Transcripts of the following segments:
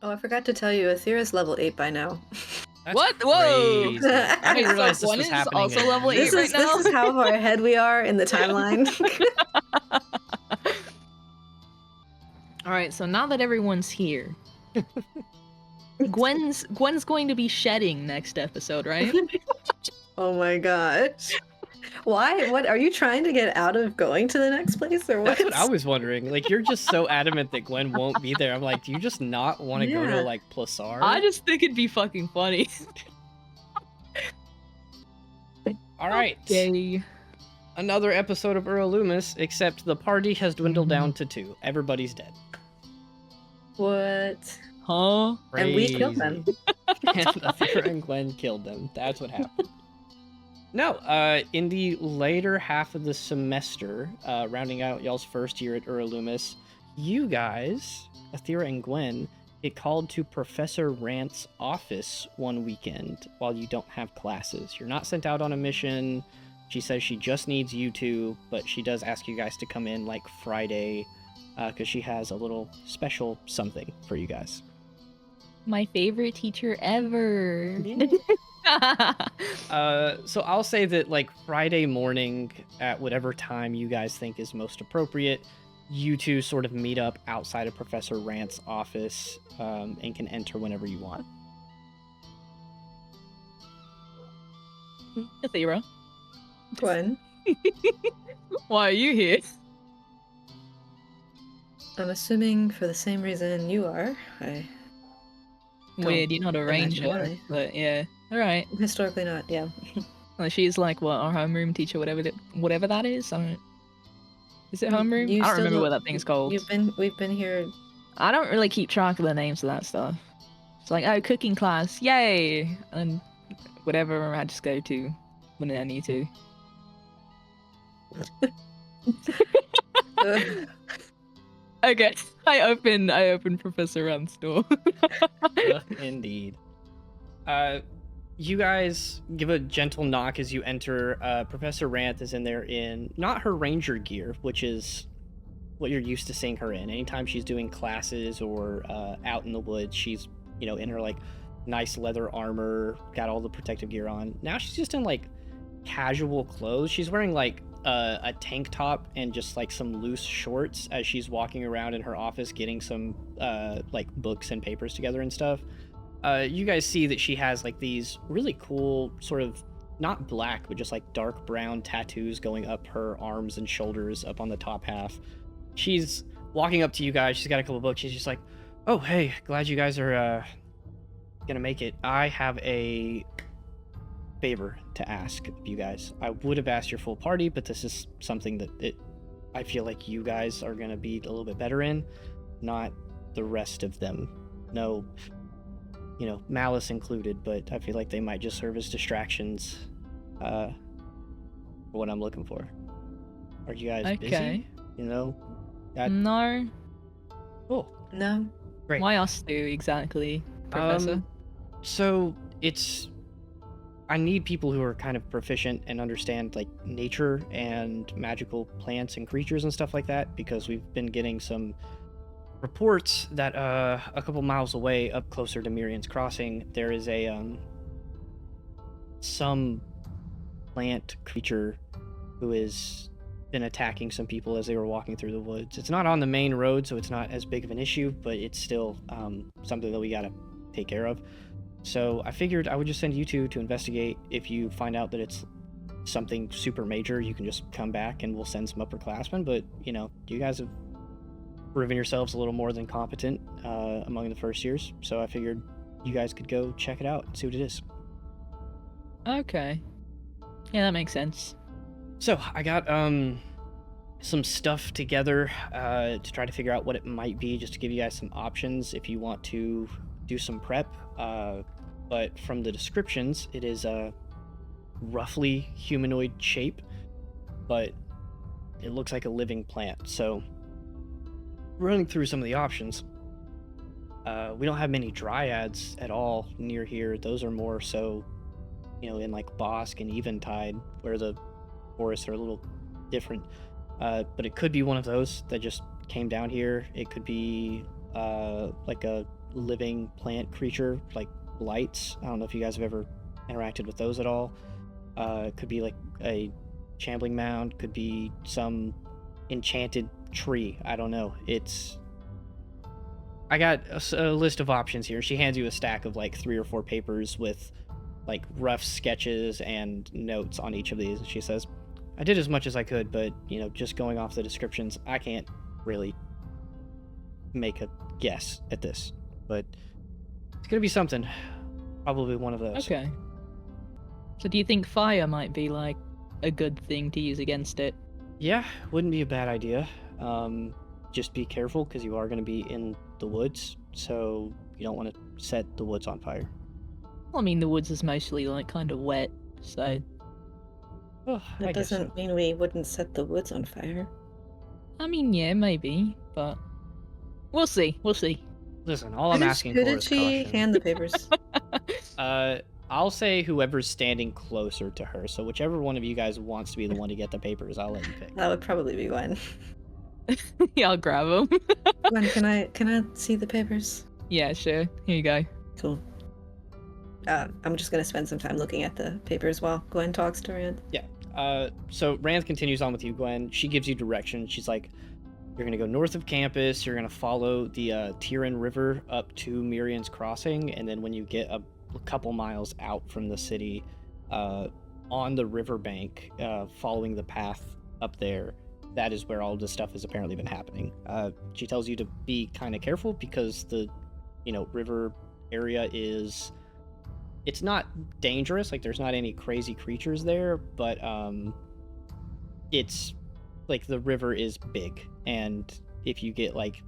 Oh, I forgot to tell you, Atheira's level 8 by now. That's What? Whoa! crazy. I didn't realize this Gwen was is happening. also in level 8 This right is now? this is how far ahead we are in the timeline. Alright, so now that everyone's here, Gwen's going to be shedding next episode, right? Oh my gosh. Why? What are you trying to get out of going to the next place or what? That's what I was wondering. Like, you're just so adamant that Gwen won't be there. I'm like, do you just not want to go to, Yeah. like, Plasar? I just think it'd be fucking funny. All right. Okay. Another episode of Earl Loomis, except the party has dwindled down to 2. Everybody's dead. What? Huh? And we killed them. And Atheira and Gwen killed them. That's what happened. No, in the later half of the semester, rounding out y'all's first year at Earl Loomis, you guys, Atheira and Gwen, get called to Professor Ranth's office one weekend while you don't have classes. You're not sent out on a mission. She says she just needs you two, but she does ask you guys to come in like Friday because she has a little special something for you guys. My favorite teacher ever. So I'll say that like Friday morning at whatever time you guys think is most appropriate, you two sort of meet up outside of Professor Ranth's office and can enter whenever you want. Atheira, Gwen, why are you here? I'm assuming for the same reason you are. Weird, you're not a imagine ranger, why. but yeah. Alright. Historically not, yeah. Well, she's like, what, our homeroom teacher, whatever that is? I don't... Is it homeroom? You I don't still remember what that thing's called. We've been here. I don't really keep track of the names of that stuff. It's like, oh, cooking class, yay! And whatever I just go to when I need to. Okay, I open Professor Ranth's door. Indeed. You guys give a gentle knock as you enter. Professor Ranth is in there in not her ranger gear, which is what you're used to seeing her in. Anytime she's doing classes or out in the woods, she's, you know, in her like nice leather armor, got all the protective gear on. Now she's just in like casual clothes. She's wearing like a tank top and just like some loose shorts as she's walking around in her office getting some like books and papers together and stuff. You guys see that she has like these really cool sort of not black but just like dark brown tattoos going up her arms and shoulders up on the top half. She's walking up to you guys. She's got a couple books. She's just like, oh hey, glad you guys are gonna make it. I have a favor to ask of you guys. I would have asked your full party, but this is something that I feel like you guys are gonna be a little bit better in, not the rest of them. No, you know, malice included, but I feel like they might just serve as distractions for what I'm looking for. Are you guys busy? You know? No. Cool. No. Great. Why us two exactly, Professor? So it's... I need people who are kind of proficient and understand like nature and magical plants and creatures and stuff like that, because we've been getting some reports that a couple miles away, up closer to Mirian's Crossing, there is a some plant creature who has been attacking some people as they were walking through the woods. It's not on the main road, so it's not as big of an issue, but it's still something that we gotta take care of. So I figured I would just send you two to investigate. If you find out that it's something super major, you can just come back and we'll send some upperclassmen. But, you know, you guys have proven yourselves a little more than competent among the first years. So I figured you guys could go check it out and see what it is. Okay. Yeah, that makes sense. So I got some stuff together to try to figure out what it might be, just to give you guys some options if you want to do some prep. But from the descriptions, it is a roughly humanoid shape, but it looks like a living plant. So running through some of the options, we don't have many dryads at all near here. Those are more so, you know, in like Bosk and Eventide, where the forests are a little different. But it could be one of those that just came down here. It could be like a living plant creature, like lights. I don't know if you guys have ever interacted with those at all. Could be like a shambling mound, could be some enchanted tree. I don't know. I got a list of options here. She hands you a stack of like 3 or 4 papers with like rough sketches and notes on each of these. And she says, I did as much as I could, but just going off the descriptions, I can't really make a guess at this. But it's gonna be something. Probably one of those. Okay. So do you think fire might be like a good thing to use against it? Yeah, wouldn't be a bad idea. Just be careful because you are going to be in the woods, so you don't want to set the woods on fire. Well, I mean, the woods is mostly like kind of wet, so Oh, I That guess so. doesn't mean we wouldn't set the woods on fire. I mean, yeah, maybe, but we'll see. We'll see. Listen, all I'm asking Who for did is she caution. hand the papers? I'll say whoever's standing closer to her. So whichever one of you guys wants to be the one to get the papers, I'll let you pick. That would probably be Gwen. Yeah, I'll grab them. Gwen, can I see the papers? Yeah, sure. Here you go. Cool. I'm just gonna spend some time looking at the papers while Gwen talks to Rand. So Ranth continues on with you, Gwen. She gives you direction. She's like, you're going to go north of campus. You're going to follow the Atheira River up to Mirian's Crossing. And then when you get a couple miles out from the city, on the riverbank, following the path up there, that is where all this stuff has apparently been happening. She tells you to be kind of careful because the, river area it's not dangerous. Like, there's not any crazy creatures there, but it's like the river is big, and if you get like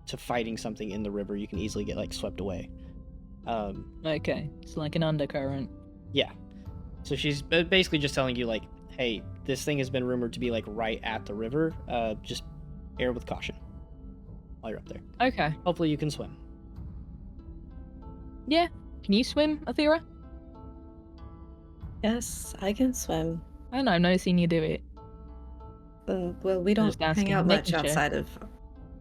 to fighting something in the river, you can easily get like swept away. Okay, it's like an undercurrent. Yeah. So she's basically just telling you like, hey, this thing has been rumored to be like right at the river. Just err with caution while you're up there. Okay. Hopefully you can swim. Yeah. Can you swim, Atheira? Yes, I can swim. I don't know. I've never seen you do it. Well, we don't Just asking, hang out much making sure. outside of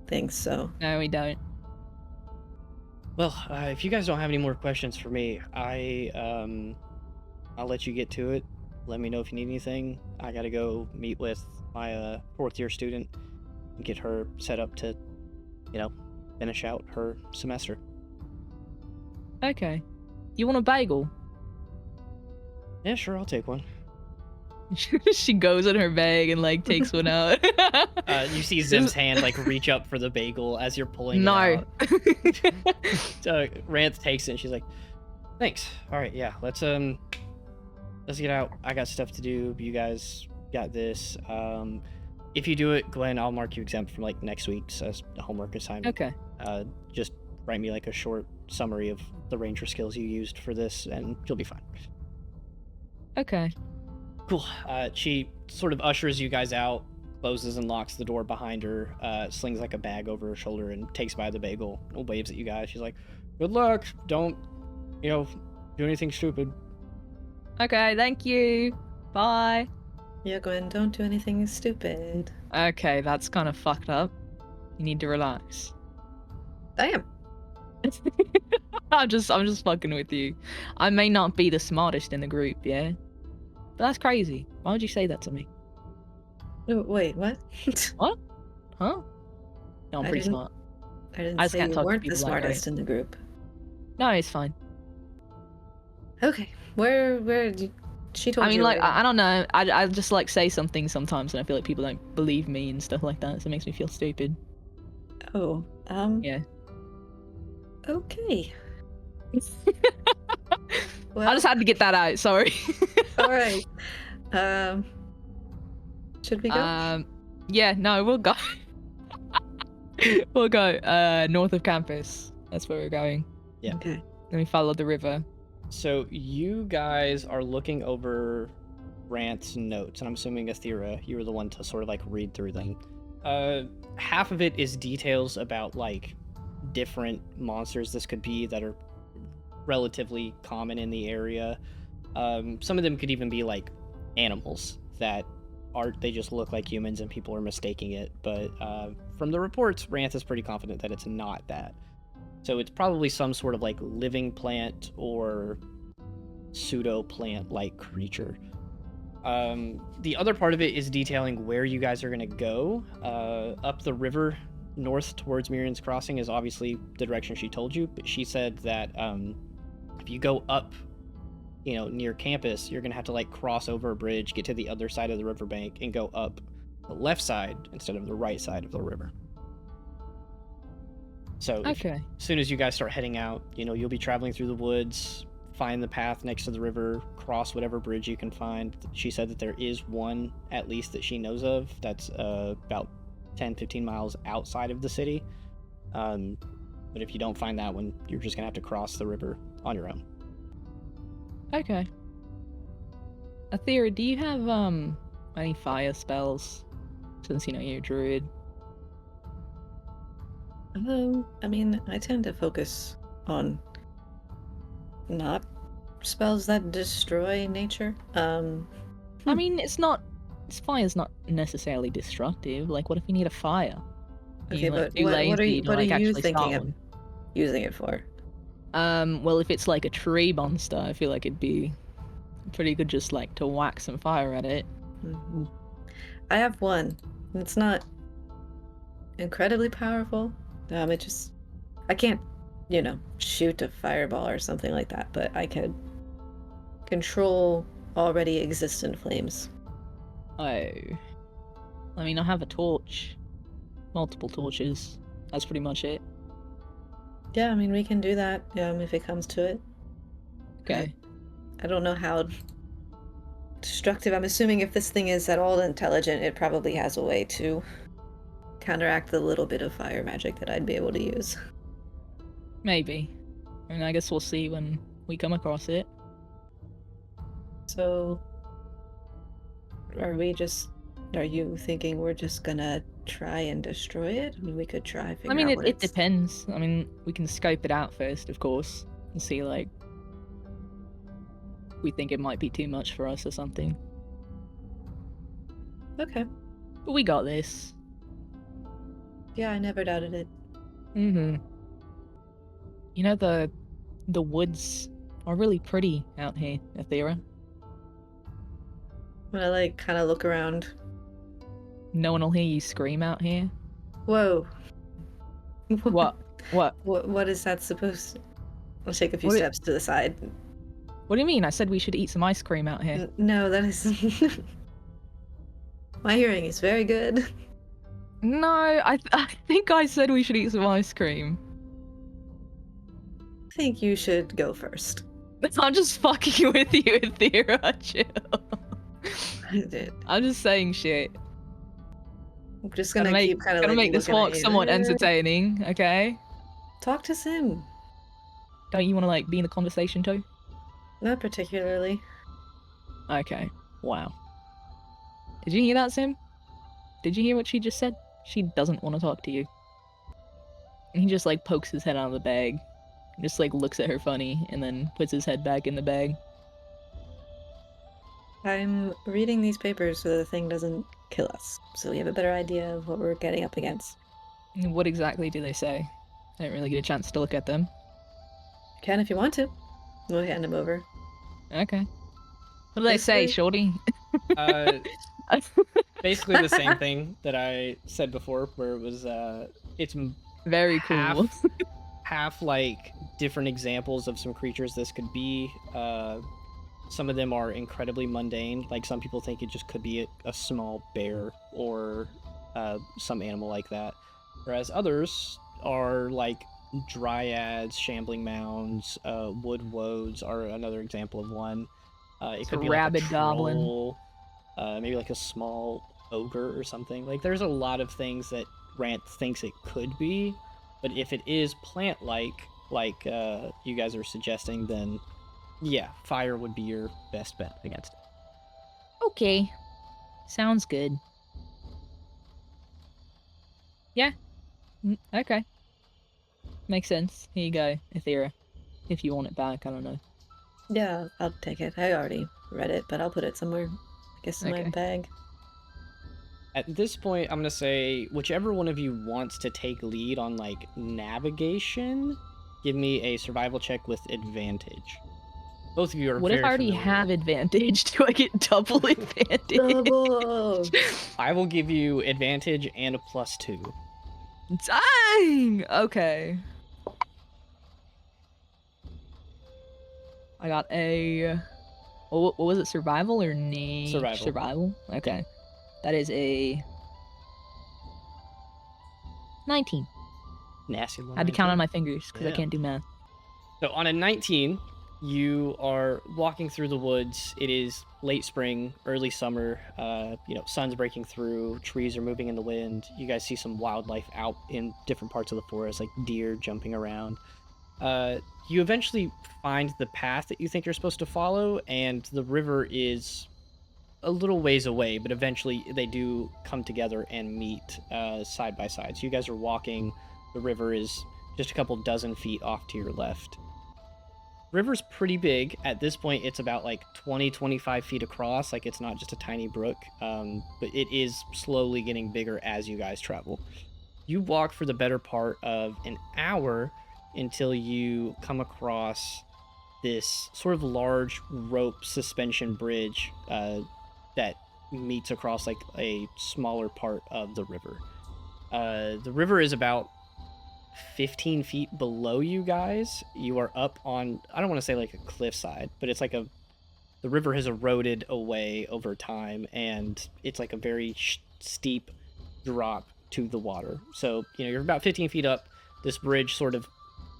things, so No, we don't. Well, if you guys don't have any more questions for me, I'll let you get to it. Let me know if you need anything. I gotta go meet with my 4th year student and get her set up to, finish out her semester. Okay. You want a bagel? Yeah, sure, I'll take one. She goes in her bag and like takes one out. You see Zim's hand like reach up for the bagel as you're pulling No. it out. Ranth takes it and she's like, thanks. All right, yeah, let's get out. I got stuff to do. You guys got this. If you do it, Gwen, I'll mark you exempt from like next week's homework assignment. Okay. Just write me like a short summary of the ranger skills you used for this and you'll be fine. Okay. Cool. She sort of ushers you guys out, closes and locks the door behind her, slings like a bag over her shoulder and takes by the bagel and waves at you guys. She's like, good luck. Don't, do anything stupid. Okay, thank you. Bye. yeah, Gwen, don't do anything stupid. Okay, that's kind of fucked up. You need to relax. Damn. I'm just fucking with you. I may not be the smartest in the group, yeah? But that's crazy. Why would you say that to me? Oh, wait, what? What? Huh? No, I'm I pretty didn't- smart. I didn't I just say can't you talk to weren't the people like smartest in the group. No, it's fine. Okay, where did she told I mean, you? like, where- I don't know. I just like say something sometimes and I feel like people don't believe me and stuff like that, so it makes me feel stupid. Oh, Yeah. Okay. Well, I just had to get that out, sorry. all right. Should we go? Yeah, no, we'll go. We'll go north of campus. That's where we're going. yeah. Okay. Then we follow the river. So you guys are looking over Ranth's notes, and I'm assuming Atheira, you were the one to sort of like read through them. Half of it is details about like different monsters this could be that are relatively common in the area. Some of them could even be like animals that they just look like humans and people are mistaking it. But from the reports, Ranth is pretty confident that it's not that. So it's probably some sort of like living plant or pseudo plant like creature. The other part of it is detailing where you guys are going to go. Up the river north towards Mirian's Crossing is obviously the direction she told you, but she said that if you go up, near campus, you're going to have to like cross over a bridge, get to the other side of the riverbank, and go up the left side instead of the right side of the river. So as soon as you guys start heading out, you'll be traveling through the woods, find the path next to the river, cross whatever bridge you can find. She said that there is one, at least, that she knows of that's about 10-15 miles outside of the city. But if you don't find that one, you're just going to have to cross the river on your own. Okay. Atheira, do you have any fire spells? Since you're a druid. I mean, I tend to focus on not spells that destroy nature. I mean, fire's not necessarily destructive. Like, what if you need a fire? Okay, but what are you thinking of using it for? Well, if it's like a tree monster, I feel like it'd be pretty good just like to whack some fire at it. Mm-hmm. I have one. It's not incredibly powerful. I can't, shoot a fireball or something like that, but I could control already existent flames. Oh. I mean, I have a torch. Multiple torches. That's pretty much it. Yeah, I mean, we can do that, if it comes to it. Okay. I don't know how destructive. I'm assuming if this thing is at all intelligent, it probably has a way to counteract the little bit of fire magic that I'd be able to use. Maybe. I mean, I guess we'll see when we come across it. So, are you thinking we're just gonna try and destroy it? I mean, we could try figure out what it depends. I mean, we can scope it out first, of course, and see, like, we think it might be too much for us or something. Okay. But we got this. Yeah, I never doubted it. Mm-hmm. The woods are really pretty out here, Atheira. When I, kind of look around. No one will hear you scream out here. Whoa. What? What? What is that supposed to... I'll take a few steps to the side. What do you mean? I said we should eat some ice cream out here. No, that is... My hearing is very good. No, I think I said we should eat some ice cream. I think you should go first. I'm just fucking with you, Atheira. Chill. I did. I'm just saying shit. I'm just gonna keep kind of gonna make this walk somewhat entertaining, okay? Talk to Sim. Don't you want to be in the conversation too? Not particularly. Okay. Wow. Did you hear that, Sim? Did you hear what she just said? She doesn't want to talk to you. And he just pokes his head out of the bag, just looks at her funny, and then puts his head back in the bag. I'm reading these papers so the thing doesn't kill us, so we have a better idea of what we're getting up against. What exactly do they say? I didn't really get a chance to look at them. You can if you want to. We'll hand them over. Okay. What do they say, shorty? Basically the same thing that I said before, where it was it's very cool. half different examples of some creatures this could be. Some of them are incredibly mundane. Some people think it just could be a small bear or some animal like that, whereas others are dryads, shambling mounds, wood woads are another example of one. It could be rabid a goblin. Maybe a small ogre or something. There's a lot of things that Ranth thinks it could be, but if it is plant-like, you guys are suggesting, then yeah, fire would be your best bet against it. Okay. Sounds good. Yeah. Okay. Makes sense. Here you go, Atheira. If you want it back, I don't know. Yeah, I'll take it. I already read it, but I'll put it somewhere. I guess in my bag. At this point, I'm going to say whichever one of you wants to take lead on, navigation, give me a survival check with advantage. Both of you are What very if I already familiar. have advantage? Do I get double advantage? Double. I will give you advantage and a +2. Dang! Okay. I got a... What was it, survival or Survival. Survival? Okay. That is a... 19. Nasty I had to count on my fingers because I Yeah. can't do math. So on a 19, you are walking through the woods. It is late spring, early summer. Sun's breaking through. Trees are moving in the wind. You guys see some wildlife out in different parts of the forest, like deer jumping around. You eventually find the path that you think you're supposed to follow, and the river is a little ways away, but eventually they do come together and meet side by side. So you guys are walking. The river is just a couple dozen feet off to your left. River's pretty big. At this point, it's about like 20-25 feet across. Like, it's not just a tiny brook, but it is slowly getting bigger as you guys travel. You walk for the better part of an hour until you come across this sort of large rope suspension bridge that meets across like a smaller part of the river. The river is about 15 feet below you guys. You are up on, I don't want to say like a cliffside, but it's like the river has eroded away over time, and it's like a very steep drop to the water. So, you're about 15 feet up. This bridge sort of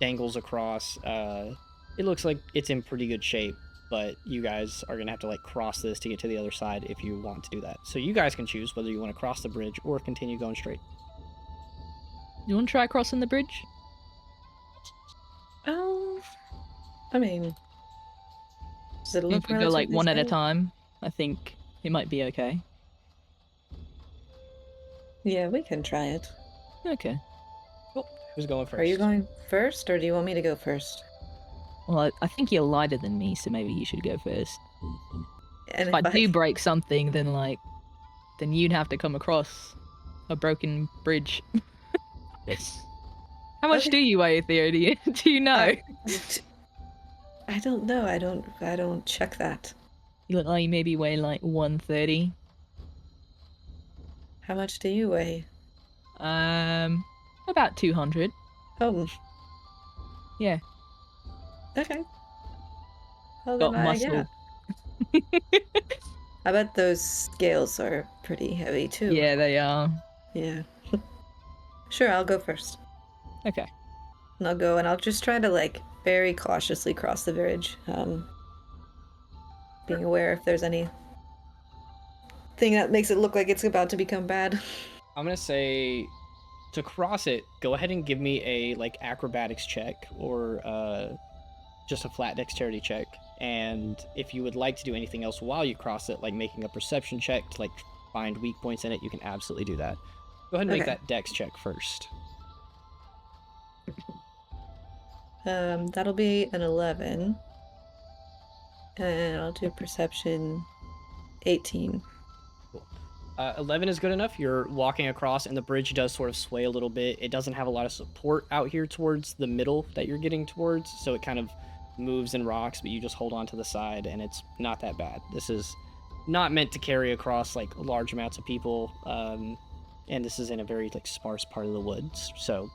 dangles across. It looks like it's in pretty good shape, but you guys are going to have to like cross this to get to the other side if you want to do that. So you guys can choose whether you want to cross the bridge or continue going straight. You want to try crossing the bridge? I mean, does it look If we go like relatively one at a safe? time, I think it might be okay. Yeah, we can try it. Okay. Who's going first? Are you going first, or do you want me to go first? Well, I think you're lighter than me, so maybe you should go first. And If I do break something, then you'd have to come across a broken bridge. How much Okay. do you weigh, Atheira? Do you know? I don't know. I don't check that. You look like you maybe weigh like 130. How much do you weigh? About 200. Oh, Yeah. okay. Well, Got then muscle. I bet those scales are pretty heavy too. Yeah, they are. Yeah. Sure, I'll go first. Okay. And I'll go and I'll just try to like very cautiously cross the bridge. Being aware if there's any thing that makes it look like it's about to become bad. I'm going to say to cross it, go ahead and give me a like acrobatics check or just a flat dexterity check. And if you would like to do anything else while you cross it, like making a perception check to like find weak points in it, you can absolutely do that. Go ahead and make Okay. that dex check first. That'll be an 11. And I'll do perception 18. 11 is good enough. You're walking across, and the bridge does sort of sway a little bit. It doesn't have a lot of support out here towards the middle that you're getting towards, so it kind of moves and rocks, but you just hold on to the side, and it's not that bad. This is not meant to carry across like large amounts of people, and this is in a very like sparse part of the woods, so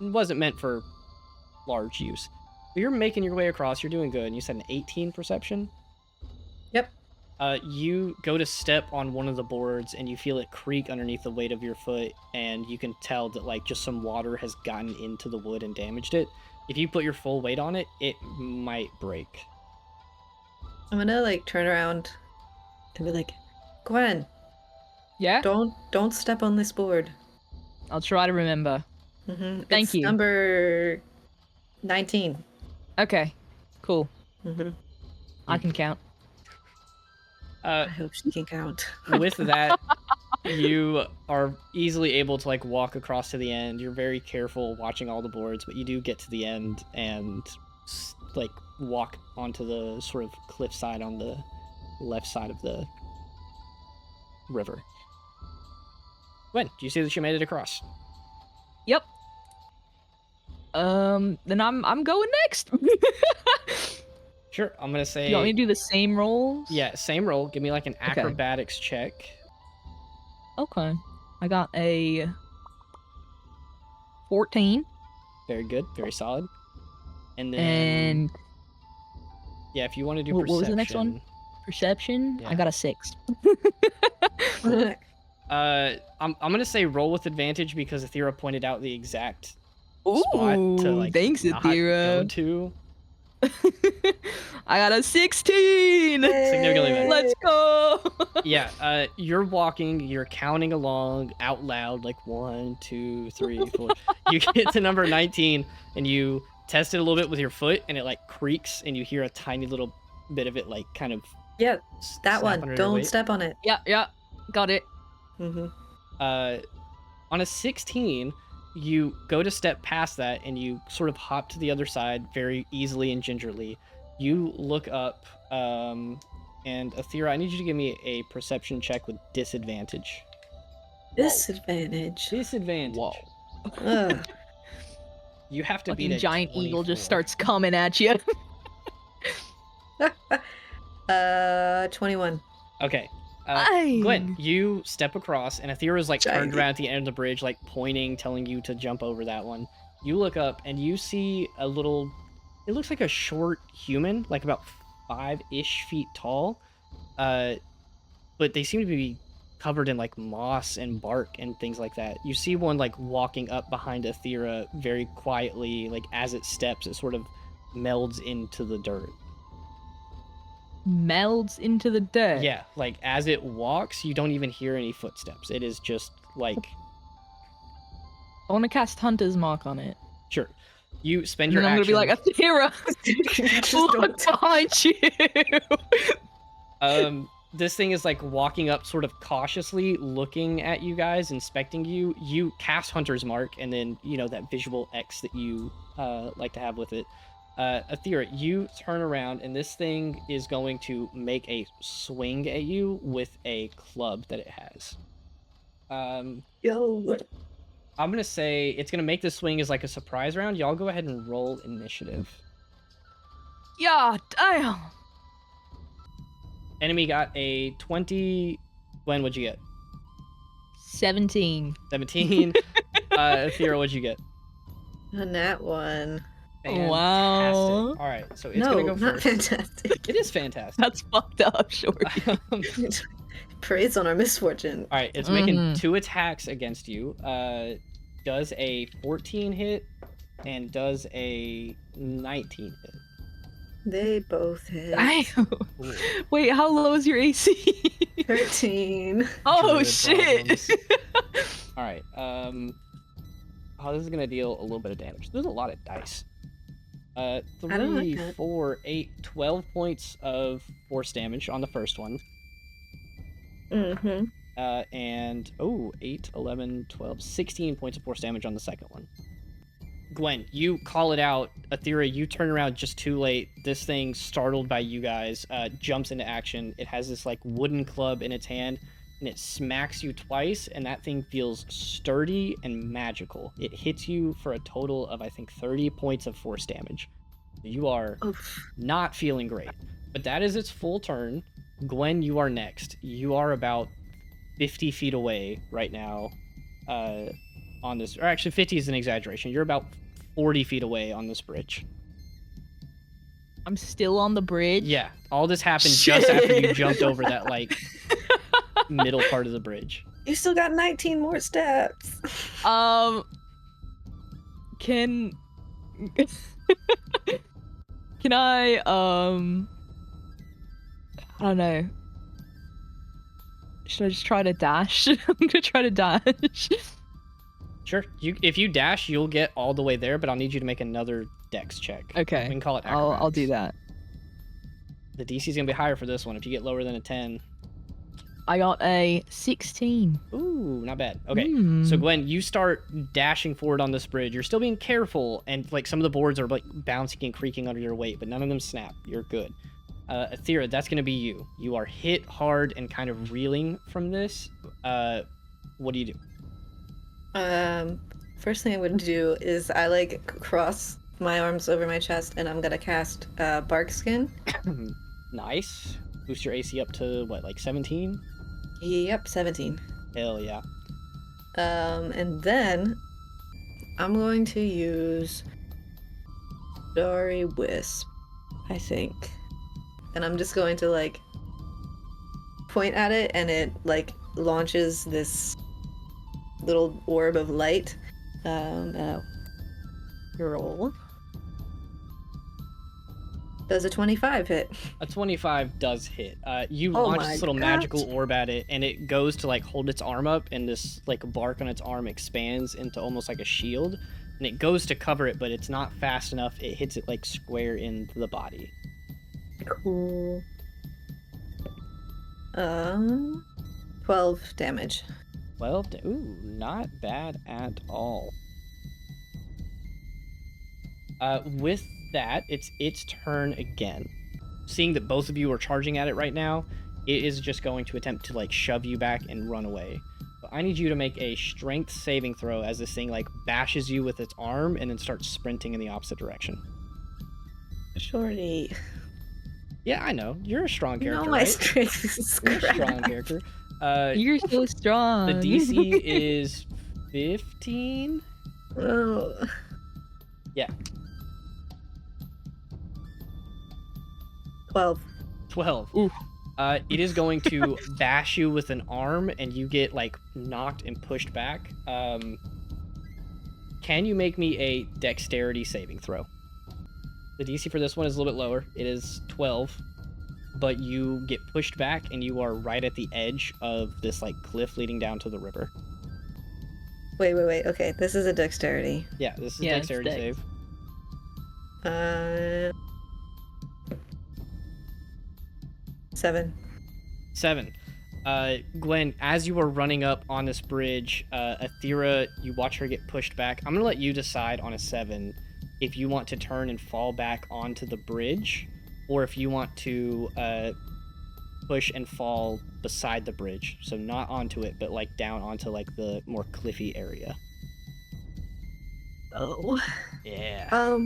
it wasn't meant for large use. But you're making your way across. You're doing good. And you said an 18 perception. Yep. You go to step on one of the boards and you feel it creak underneath the weight of your foot, and you can tell that like just some water has gotten into the wood and damaged it. If you put your full weight on it, it might break. I'm gonna like turn around and be like, Gwen, Yeah? don't step on this board. I'll try to remember. Mm-hmm. Thank you. Number 19. Okay. Cool. Mm-hmm. I can count. I hope she can count. With that, you are easily able to like walk across to the end. You're very careful watching all the boards, but you do get to the end and like walk onto the sort of cliffside on the left side of the river. Gwen, do you see that you made it across? Yep. Then I'm going next. Sure, I'm gonna say. Do you want me to do the same rolls? Yeah, same roll. Give me like an Okay. acrobatics check. Okay. I got a 14. Very good, very solid. And then And yeah, if you want to do what perception. was the next one? Perception? Yeah. I got a 6. I'm gonna say roll with advantage because Atheira pointed out the exact spot to like thanks, not Atheira. go to. I got a 16. Significantly better. Let's go. Yeah, you're walking, you're counting along out loud, like 1, 2, 3, 4. You get to number 19, and you test it a little bit with your foot, and it like creaks, and you hear a tiny little bit of it, like kind of. Yeah, that snap one. under your Don't weight. step on it. Yeah, got it. Mm-hmm. On a 16, you go to step past that, and you sort of hop to the other side very easily and gingerly. You look up, and Atheira, I need you to give me a perception check with disadvantage. Disadvantage. Disadvantage. Whoa. Ugh. You have to beat Fucking a giant eagle 24. just starts coming at you. 21. Okay. Aye. Gwen, you step across, and Atheira's like turned Giant. around at the end of the bridge, like pointing, telling you to jump over that one. You look up, and you see a little. It looks like a short human, like about 5-ish feet tall. But they seem to be covered in like moss and bark and things like that. You see one like walking up behind Atheira very quietly, like as it steps, it sort of melds into the dirt. Melds into the dirt. Yeah, like as it walks, you don't even hear any footsteps. It is just like I want to cast Hunter's Mark on it. sure. You spend And your then I'm action. gonna be like, Atheira, Just look don't tell- behind you. This thing is like walking up sort of cautiously, looking at you guys, inspecting you. You cast Hunter's Mark, and then, you know, that visual X that you like to have with it. Atheira, you turn around, and this thing is going to make a swing at you with a club that it has. Yo. I'm going to say it's going to make this swing as like a surprise round. Y'all go ahead and roll initiative. Yeah, damn. Enemy got a 20. Gwen, what'd you get? 17. 17. Atheira, what'd you get? On that one. Wow. Fantastic. All right, so it's No, gonna go not first. fantastic. It is fantastic. That's fucked up, Shorty. All Praise on our misfortune. right, it's making Mhm. 2 attacks against you. Does a 14 hit and does a 19 hit. They both hit. Damn. Ooh. Wait, how low is your AC? 13. Oh, Druid shit. All right. Oh, this is gonna deal a little bit of damage. There's a lot of dice. I don't like 3, that. 4, 8, 12 points of force damage on the first one. Mm-hmm. And 8, 11, 12, 16 points of force damage on the second one. Gwen, you call it out. Atheira, you turn around just too late. This thing, startled by you guys, jumps into action. It has this like wooden club in its hand, and it smacks you twice, and that thing feels sturdy and magical. It hits you for a total of, I think, 30 points of force damage. You are Oof. not feeling great. But that is its full turn. Gwen, you are next. You are about 50 feet away right now on this. Or actually, 50 is an exaggeration. You're about 40 feet away on this bridge. I'm still on the bridge. Yeah, all this happened just after you Shit. jumped over that, like, middle part of the bridge. You still got 19 more steps. Can can I don't know. Should I just try to dash? I'm gonna try to dash. Sure. If you dash, you'll get all the way there, but I'll need you to make another dex check. We Okay. can call it I'll do acrobatics. that. The DC's gonna be higher for this one. If you get lower than a 10. I got a 16. Ooh, not bad. Okay. So Mm. Gwen, you start dashing forward on this bridge. You're still being careful, and like some of the boards are like bouncing and creaking under your weight, but none of them snap. You're good. Atheira, that's gonna be you. You are hit hard and kind of reeling from this. What do you do? First thing I'm gonna do is I like cross my arms over my chest and I'm gonna cast bark skin. Nice. Boost your AC up to what, like 17? Yep, 17. Hell yeah. And then I'm going to use Starry Wisp, I think. And I'm just going to like point at it and it like launches this little orb of light. Roll. Does a 25 hit? A 25 does hit. You Oh launch my this little God. magical orb at it, and it goes to like hold its arm up, and this like bark on its arm expands into almost like a shield, and it goes to cover it, but it's not fast enough. It hits it like square in the body. Cool. 12 damage. Well, ooh, not bad at all. With that, it's its turn again. Seeing that both of you are charging at it right now, it is just going to attempt to like shove you back and run away. But I need you to make a strength saving throw as this thing like bashes you with its arm and then starts sprinting in the opposite direction. Shorty. Yeah, I know. You're a strong character, No, my right? strength is You're a crap. strong character. You're so strong. The DC is 15. Oh. Yeah. 12. 12. Oof. It is going to bash you with an arm, and you get like knocked and pushed back. Can you make me a dexterity saving throw? The DC for this one is a little bit lower. It is 12, but you get pushed back, and you are right at the edge of this like cliff leading down to the river. Wait. Okay, this is a dexterity. Yeah, this is Yeah, it's dexterity dex. save. 7. 7. Gwen, as you are running up on this bridge, Atheira, you watch her get pushed back. I'm going to let you decide on a 7 if you want to turn and fall back onto the bridge, or if you want to push and fall beside the bridge. So not onto it, but like down onto like the more cliffy area. Oh. Yeah.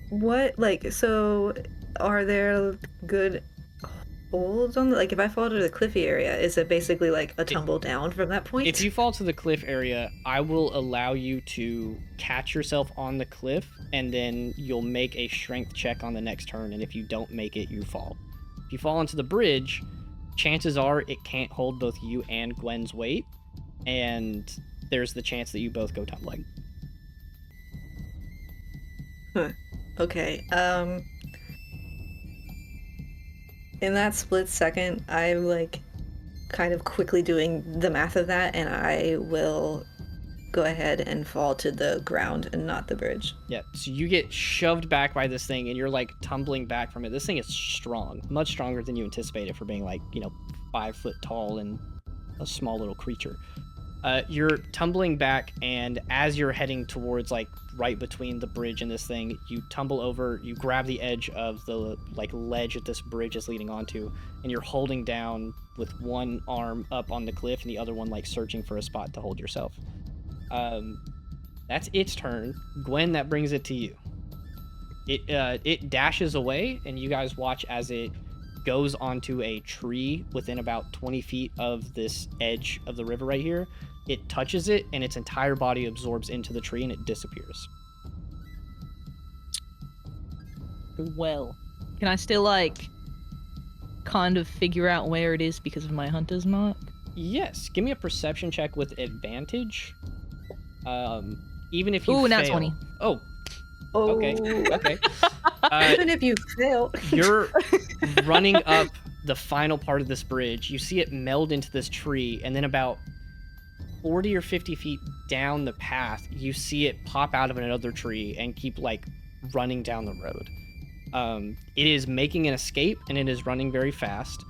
What, like, so are there good holds on the, like, if I fall to the cliffy area, is it basically like a tumble down from that point? If you fall to the cliff area, I will allow you to catch yourself on the cliff, and then you'll make a strength check on the next turn, and if you don't make it, you fall. If you fall onto the bridge, chances are it can't hold both you and Gwen's weight, and there's the chance that you both go tumbling. Okay, in that split second, I'm like kind of quickly doing the math of that, and I will go ahead and fall to the ground and not the bridge. Yeah, so you get shoved back by this thing, and you're like tumbling back from it. This thing is strong, much stronger than you anticipated for being like, 5 foot tall and a small little creature. You're tumbling back, and as you're heading towards like right between the bridge and this thing, you tumble over, you grab the edge of the like ledge that this bridge is leading onto, and you're holding down with one arm up on the cliff and the other one like searching for a spot to hold yourself. That's its turn. Gwen, that brings it to you. It dashes away, and you guys watch as it goes onto a tree within about 20 feet of this edge of the river right here. It touches it, and its entire body absorbs into the tree, and it disappears. Well, can I still like kind of figure out where it is because of my hunter's mark? Yes, give me a perception check with advantage. Even if you Ooh, fail. nat 20. Oh, Oh. okay. Even if you fail. You're running up the final part of this bridge. You see it meld into this tree, and then about 40 or 50 feet down the path, you see it pop out of another tree and keep like running down the road. It is making an escape, and it is running very fast.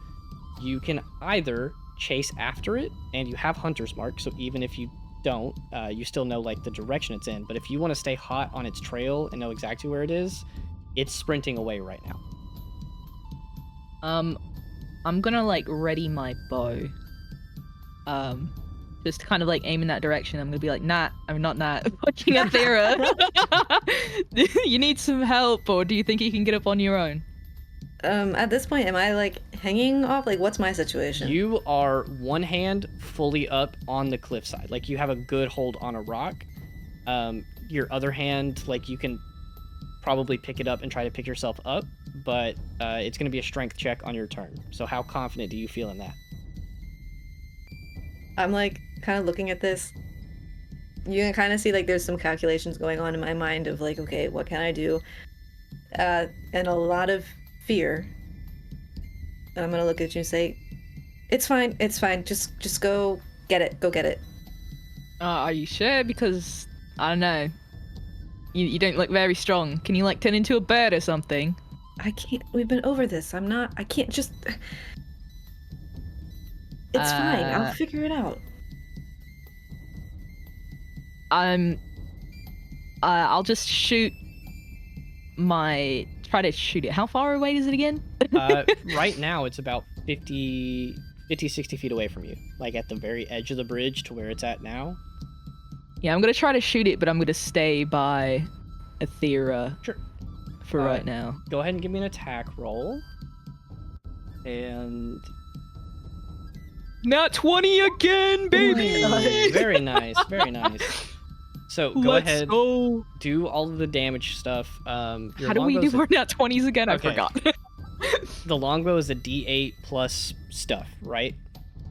You can either chase after it, and you have hunter's mark, so even if you don't, you still know like the direction it's in. But if you want to stay hot on its trail and know exactly where it is, it's sprinting away right now. I'm gonna like ready my bow. just kind of like aim in that direction. I'm gonna be like, Nat, I'm not Nat, fucking Atheira. You need some help, or do you think you can get up on your own? At this point, am I like hanging off? Like, what's my situation? You are one hand fully up on the cliffside. Like, you have a good hold on a rock. Your other hand, like, you can probably pick it up and try to pick yourself up, but it's going to be a strength check on your turn. So how confident do you feel in that? I'm like kind of looking at this. You can kind of see like there's some calculations going on in my mind of like, okay, what can I do? And a lot of fear. And I'm gonna look at you and say, it's fine, just go get it. Are you sure? Because I don't know. You don't look very strong. Can you like turn into a bird or something? I can't. We've been over this. I can't just. It's fine. I'll figure it out. I'll just try to shoot it. How far away is it again? Right now, it's about 50, 60 feet away from you. Like at the very edge of the bridge to where it's at now. Yeah, I'm gonna try to shoot it, but I'm gonna stay by Atheira. Sure. For right now. Go ahead and give me an attack roll. And... Nat 20 again, baby! Ooh, very nice, very nice. So go ahead, go. do all of the damage stuff. How do we do for nat 20s again? Okay. I forgot. The longbow is a D8 plus stuff, right?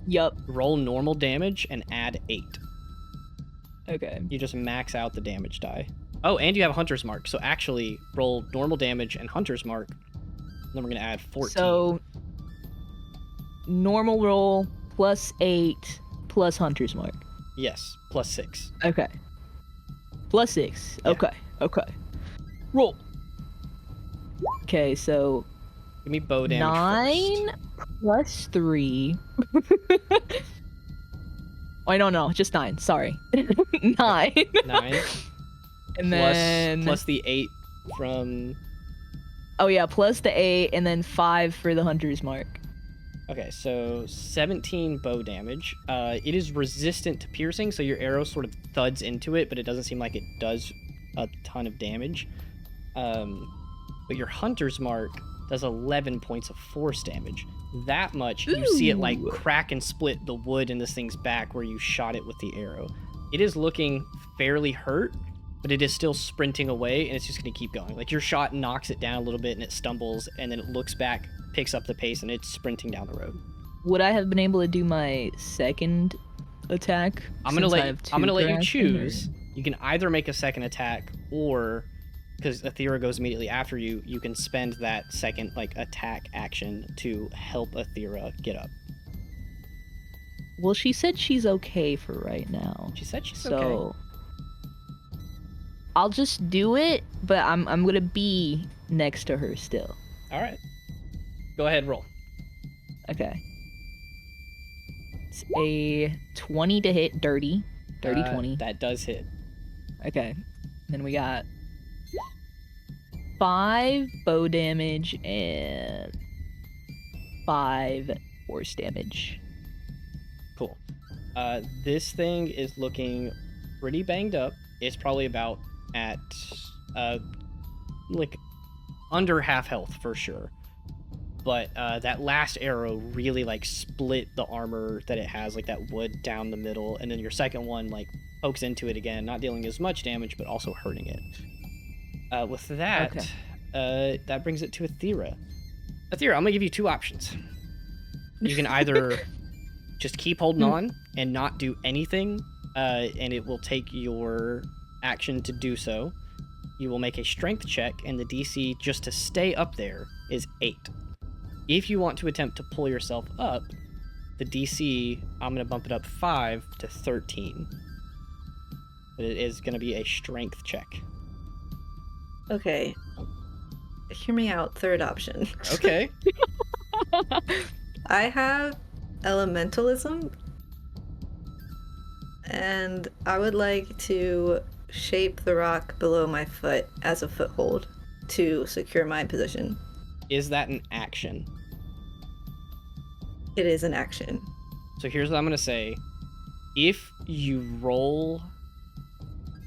Yup. Roll normal damage and add 8. Okay. You just max out the damage die. Oh, and you have Hunter's Mark, so actually roll normal damage and Hunter's Mark. Then we're gonna add 14. So normal roll plus 8 plus Hunter's Mark. Yes, plus 6. Okay. Plus 6. Yeah. Okay. Roll. Okay, so Give me bow damage 9 plus 3. Oh, no, just 9. Sorry. 9. 9. And then plus the 8 from... Oh yeah, plus the 8 and then 5 for the Hunter's Mark. Okay, so 17 bow damage. It is resistant to piercing, so your arrow sort of thuds into it, but it doesn't seem like it does a ton of damage. But your Hunter's Mark does 11 points of force damage. That much, you see it like crack and split the wood in this thing's back where you shot it with the arrow. It is looking fairly hurt, but it is still sprinting away, and it's just going to keep going. Like, your shot knocks it down a little bit, and it stumbles, and then it looks back, picks up the pace, and it's sprinting down the road. Would I have been able to do my second attack? I'm gonna let you choose. You can either make a second attack, or because Atheira goes immediately after you, you can spend that second like attack action to help Atheira get up. Well, she said she's okay for right now. She said she's so okay. I'll just do it, but I'm gonna be next to her still. All right. Go ahead, roll. Okay. It's a 20 to hit, dirty 20. That does hit. Okay. Then we got 5 bow damage and 5 force damage. Cool. This thing is looking pretty banged up. It's probably about at like under half health for sure. But that last arrow really like split the armor that it has, like that wood down the middle, and then your second one like pokes into it again, not dealing as much damage but also hurting it. With that, that brings it to Atheira. Atheira, I'm gonna give you 2 options. You can either just keep holding on and not do anything, and it will take your action to do so. You will make a strength check, and the DC just to stay up there is 8. If you want to attempt to pull yourself up, the DC, I'm going to bump it up 5 to 13. But it is going to be a strength check. Okay. Hear me out. Third option. Okay. I have elementalism, and I would like to shape the rock below my foot as a foothold to secure my position. Is that an action? It is an action. So here's what I'm going to say. If you roll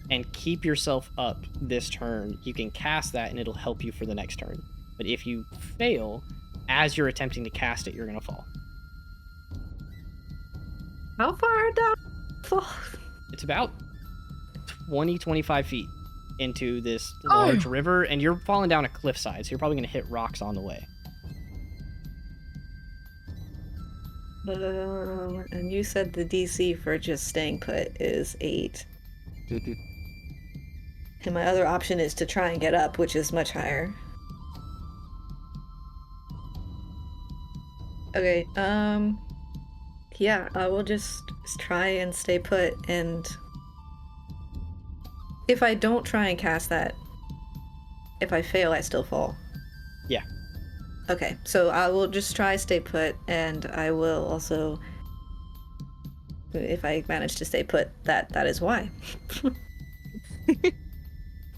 and keep yourself up this turn, you can cast that and it'll help you for the next turn. But if you fail, as you're attempting to cast it, you're going to fall. How far down? Fall? It's about 20, 25 feet into this large river, and you're falling down a cliffside, so you're probably going to hit rocks on the way. And you said the DC for just staying put is 8. And my other option is to try and get up, which is much higher. Okay, yeah, I will just try and stay put, and if I don't try and cast that, if I fail, I still fall. Yeah. Okay, so I will just try stay put, and I will also, if I manage to stay put, that is why.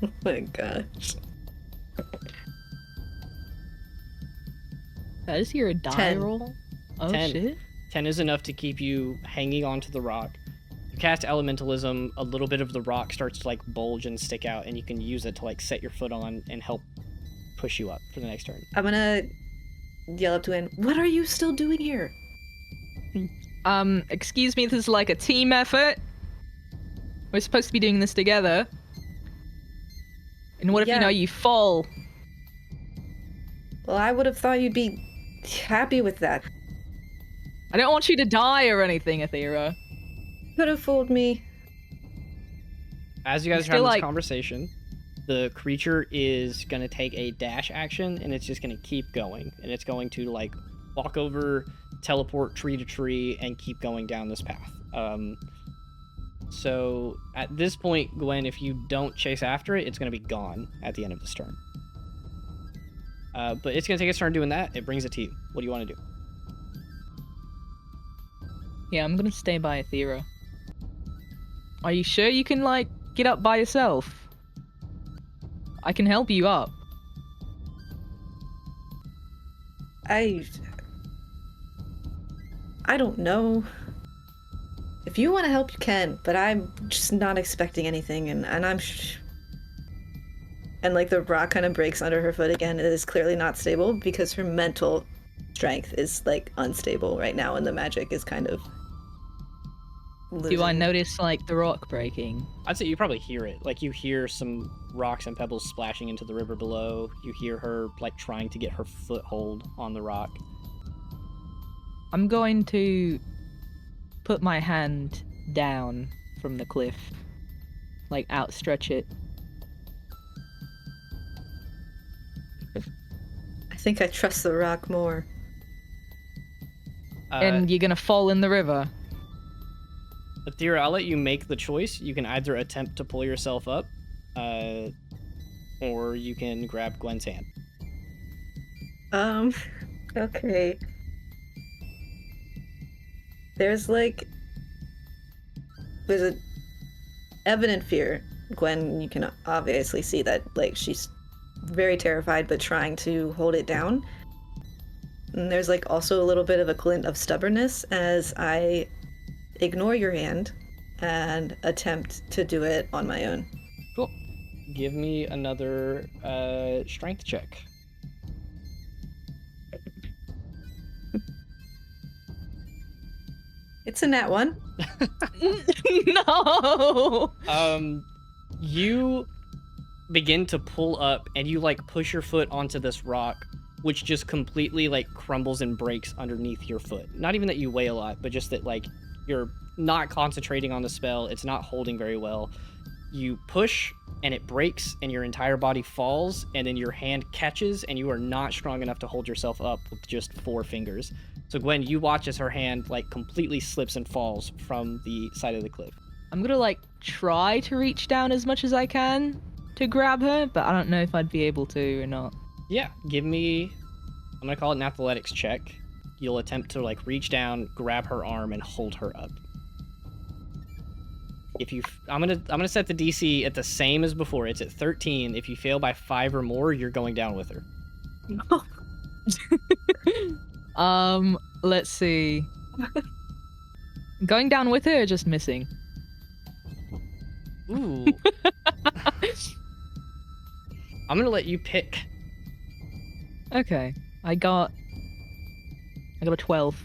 Oh my gosh. That is your die 10. roll? Oh 10. shit. 10 is enough to keep you hanging onto the rock. You cast elementalism, a little bit of the rock starts to like bulge and stick out, and you can use it to like set your foot on and help push you up for the next turn. I'm gonna yell up to him, what are you still doing here? Excuse me, this is like a team effort. We're supposed to be doing this together. And what if, Yeah. you fall? Well, I would have thought you'd be happy with that. I don't want you to die or anything, Atheira. Could have fooled me. As you guys are Still, having this like- conversation, the creature is going to take a dash action, and it's just going to keep going. And it's going to, like, walk over, teleport tree to tree, and keep going down this path. So, at this point, Gwen, if you don't chase after it, it's going to be gone at the end of this turn. But it's going to take its turn doing that. It brings it to you. What do you want to do? Yeah, I'm gonna stay by Atheira. Are you sure you can, like, get up by yourself? I can help you up. I don't know. If you want to help, you can, but I'm just not expecting anything, and I'm and like the rock kind of breaks under her foot again. It is clearly not stable because her mental strength is like unstable right now, and the magic is kind of losing. Do I notice, like, the rock breaking? I'd say you probably hear it. Like, you hear some rocks and pebbles splashing into the river below. You hear her, like, trying to get her foothold on the rock. I'm going to put my hand down from the cliff. Like, outstretch it. I think I trust the rock more. And you're gonna fall in the river. Atheira, I'll let you make the choice. You can either attempt to pull yourself up, or you can grab Gwen's hand. Okay. There's a evident fear. Gwen, you can obviously see that, like, she's very terrified but trying to hold it down. And there's, like, also a little bit of a glint of stubbornness as I ignore your hand and attempt to do it on my own. Cool. Give me another strength check. It's a nat 1. No! You begin to pull up and you like push your foot onto this rock, which just completely like crumbles and breaks underneath your foot. Not even that you weigh a lot, but just that like you're not concentrating on the spell. It's not holding very well. You push and it breaks and your entire body falls, and then your hand catches and you are not strong enough to hold yourself up with just 4 fingers. So Gwen, you watch as her hand like completely slips and falls from the side of the cliff. I'm gonna, like, try to reach down as much as I can to grab her, but I don't know if I'd be able to or not. Yeah, give me, I'm gonna call it an athletics check. You'll attempt to like reach down, grab her arm, and hold her up. If you, I'm gonna set the DC at the same as before. It's at 13. If you fail by 5 or more, you're going down with her. Let's see. Going down with her or just missing? Ooh. I'm gonna let you pick. Okay. I got a 12.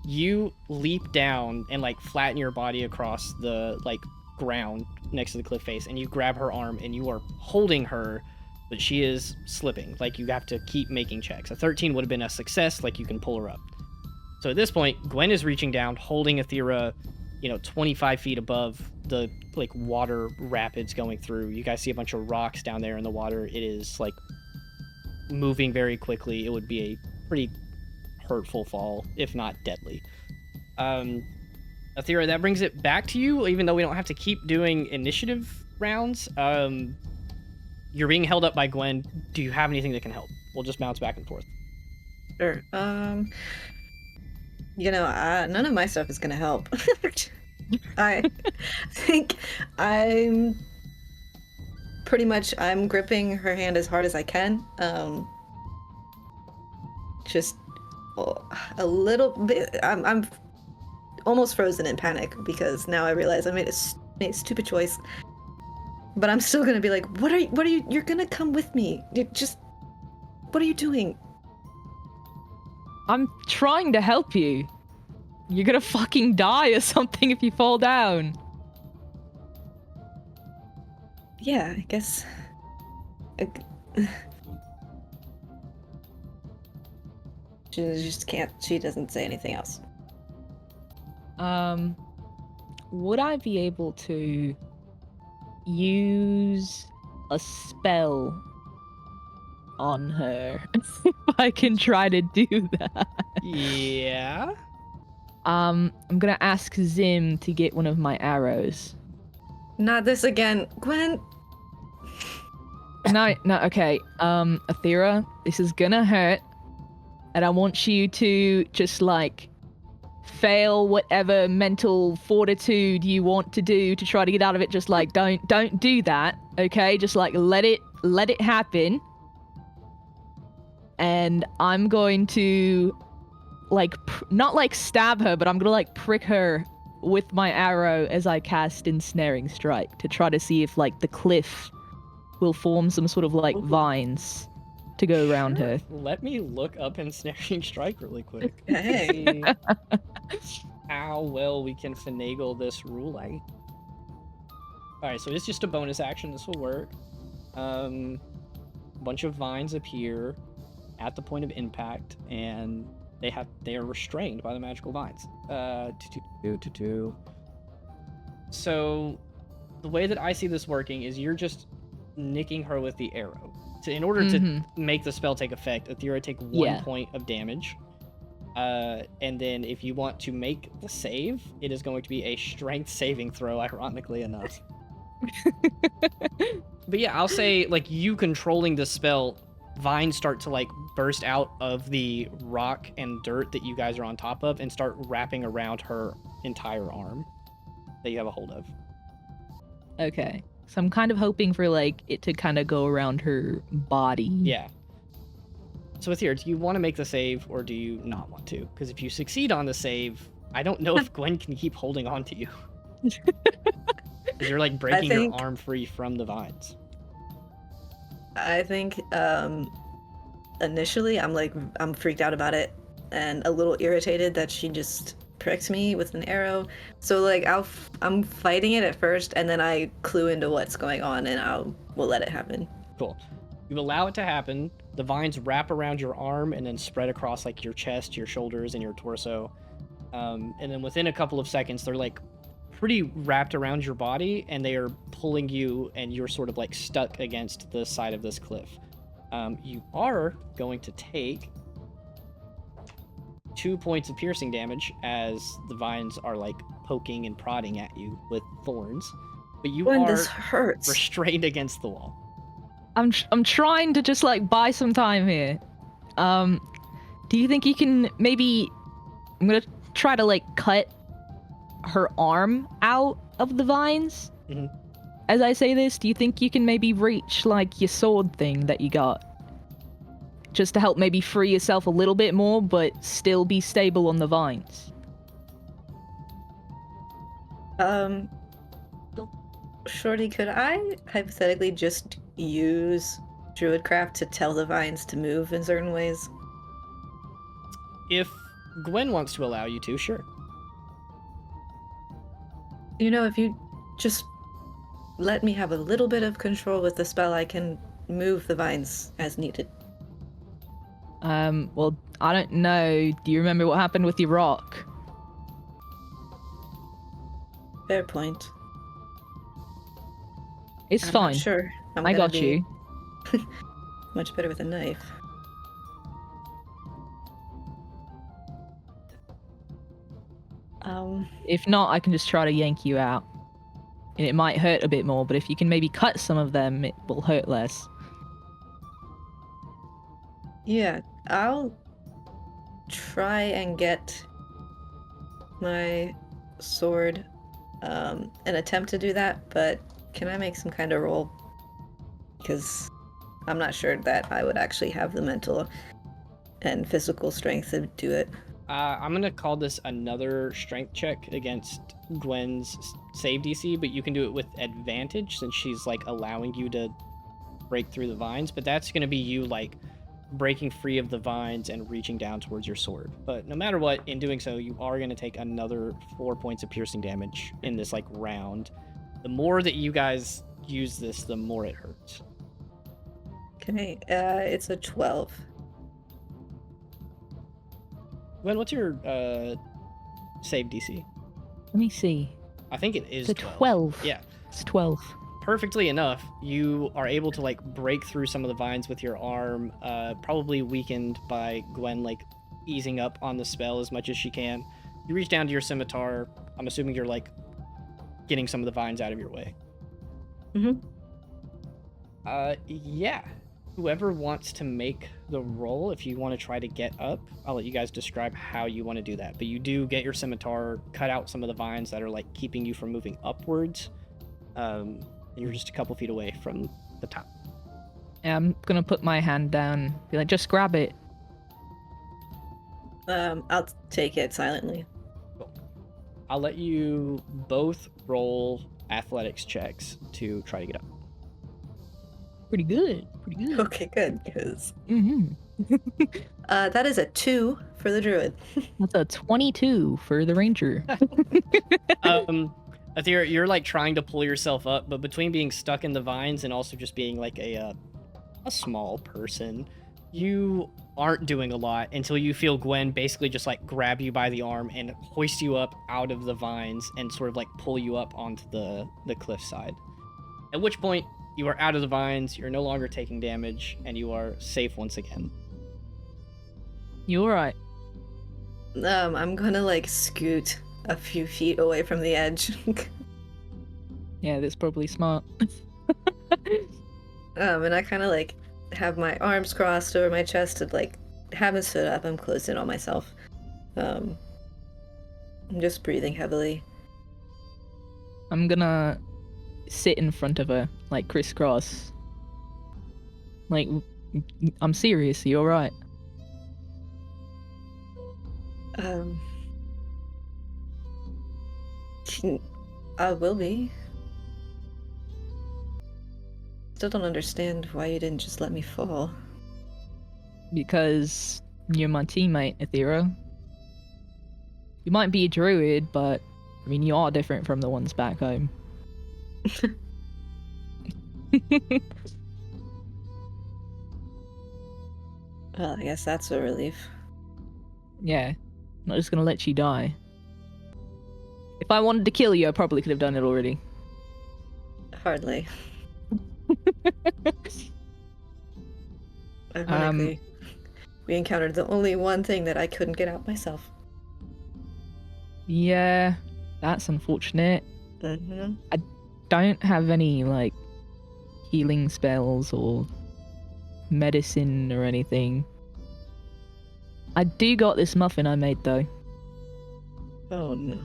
You leap down and like flatten your body across the like ground next to the cliff face, and you grab her arm and you are holding her, but she is slipping. Like you have to keep making checks. A 13 would have been a success, like you can pull her up. So at this point, Gwen is reaching down, holding Atheira, 25 feet above the like water rapids going through. You guys see a bunch of rocks down there in the water. It is like moving very quickly. It would be a pretty hurtful fall, if not deadly. Atheira, that brings it back to you, even though we don't have to keep doing initiative rounds. You're being held up by Gwen. Do you have anything that can help? We'll just bounce back and forth. Sure. None of my stuff is gonna help. I think I'm gripping her hand as hard as I can. Just a little bit. I'm almost frozen in panic because now I realize I made a stupid choice. But I'm still gonna be like, what are you? You're gonna come with me. What are you doing? I'm trying to help you. You're gonna fucking die or something if you fall down. Yeah, I guess. She just can't. She doesn't say anything else. Would I be able to use a spell on her if I can try to do that? Yeah. I'm gonna ask Zim to get one of my arrows. Not this again, Gwen. No, okay. Atheira, this is gonna hurt, and I want you to just like fail whatever mental fortitude you want to do to try to get out of it. Just like don't do that, okay? Just like let it happen. And I'm going to like not like stab her, but I'm gonna like prick her with my arrow as I cast Ensnaring Strike to try to see if like the cliff will form some sort of like vines to go around her. Let me look up Ensnaring Strike really quick. Hey. See how well we can finagle this ruling. Alright, so it's just a bonus action. This will work. A bunch of vines appear at the point of impact, and they are restrained by the magical vines. So the way that I see this working is you're just nicking her with the arrow. So in order to make the spell take effect, Atheira take 1 point of damage. And then if you want to make the save, it is going to be a strength saving throw, ironically enough. But yeah, I'll say like you controlling the spell, vines start to like burst out of the rock and dirt that you guys are on top of and start wrapping around her entire arm that you have a hold of. Okay. So I'm kind of hoping for like it to kind of go around her body. Yeah. So Atheira, do you want to make the save or do you not want to? Because if you succeed on the save, I don't know if Gwen can keep holding on to you. Because you're like breaking your arm free from the vines. I think initially I'm freaked out about it and a little irritated that she just pricked me with an arrow. So like I'm fighting it at first, and then I clue into what's going on, and we'll let it happen. Cool. You allow it to happen. The vines wrap around your arm and then spread across like your chest, your shoulders, and your torso. And then within a couple of seconds, they're like pretty wrapped around your body, and they are pulling you, and you're sort of like stuck against the side of this cliff. You are going to take 2 points of piercing damage as the vines are like poking and prodding at you with thorns, but you are this hurts. restrained against the wall. I'm trying to just like buy some time here. Do you think you can maybe? I'm gonna try to like cut her arm out of the vines. Mm-hmm. As I say this, do you think you can maybe reach like your sword thing that you got? Just to help maybe free yourself a little bit more, but still be stable on the vines. Um, Shorty, could I hypothetically just use Druidcraft to tell the vines to move in certain ways? If Gwen wants to allow you to, sure. You know, if you just let me have a little bit of control with the spell, I can move the vines as needed. Well, I don't know. Do you remember what happened with your rock? Fair point. It's I'm fine. not sure. I'm I gonna got be you. much better with a knife. If not, I can just try to yank you out. And it might hurt a bit more, but if you can maybe cut some of them, it will hurt less. Yeah, I'll try and get my sword and attempt to do that, but can I make some kind of roll? Because I'm not sure that I would actually have the mental and physical strength to do it. I'm gonna call this another strength check against Gwen's save DC, but you can do it with advantage since she's like allowing you to break through the vines. But that's gonna be you like breaking free of the vines and reaching down towards your sword. But no matter what, in doing so, you are gonna take another 4 points of piercing damage in this like round. The more that you guys use this, the more it hurts. Okay, it's a 12. Gwen, what's your save DC? Let me see. I think it is It's a 12. Yeah. It's 12. Perfectly enough, you are able to like break through some of the vines with your arm, probably weakened by Gwen like easing up on the spell as much as she can. You reach down to your scimitar. I'm assuming you're like getting some of the vines out of your way. Mm-hmm. Yeah. Whoever wants to make the roll, if you want to try to get up, I'll let you guys describe how you want to do that. But you do get your scimitar, cut out some of the vines that are like keeping you from moving upwards. And you're just a couple feet away from the top. Yeah, I'm gonna put my hand down. Be like, just grab it. I'll take it silently. Cool. I'll let you both roll athletics checks to try to get up. Pretty good. Pretty good. Okay, good, because Mm-hmm. that is a 2 for the druid. That's a 22 for the ranger. Atheira, you're like trying to pull yourself up, but between being stuck in the vines and also just being like a small person, you aren't doing a lot until you feel Gwen basically just like grab you by the arm and hoist you up out of the vines and sort of like pull you up onto the cliffside. At which point you are out of the vines, you're no longer taking damage, and you are safe once again. You alright? I'm gonna like scoot a few feet away from the edge. Yeah, that's probably smart. And I kind of like have my arms crossed over my chest and like haven't stood up. I'm closed in on myself. I'm just breathing heavily. I'm gonna sit in front of her, like crisscross. Like, I'm serious, you alright? I will be. Still don't understand why you didn't just let me fall. Because you're my teammate, Atheira. You might be a druid, but I mean, you are different from the ones back home. Well, I guess that's a relief. Yeah, I'm not just gonna let you die. If I wanted to kill you, I probably could have done it already. Hardly. Ironically, we encountered the only one thing that I couldn't get out myself. Yeah, that's unfortunate. Mm-hmm. Don't have any, like, healing spells or medicine or anything. I do got this muffin I made, though. Oh no.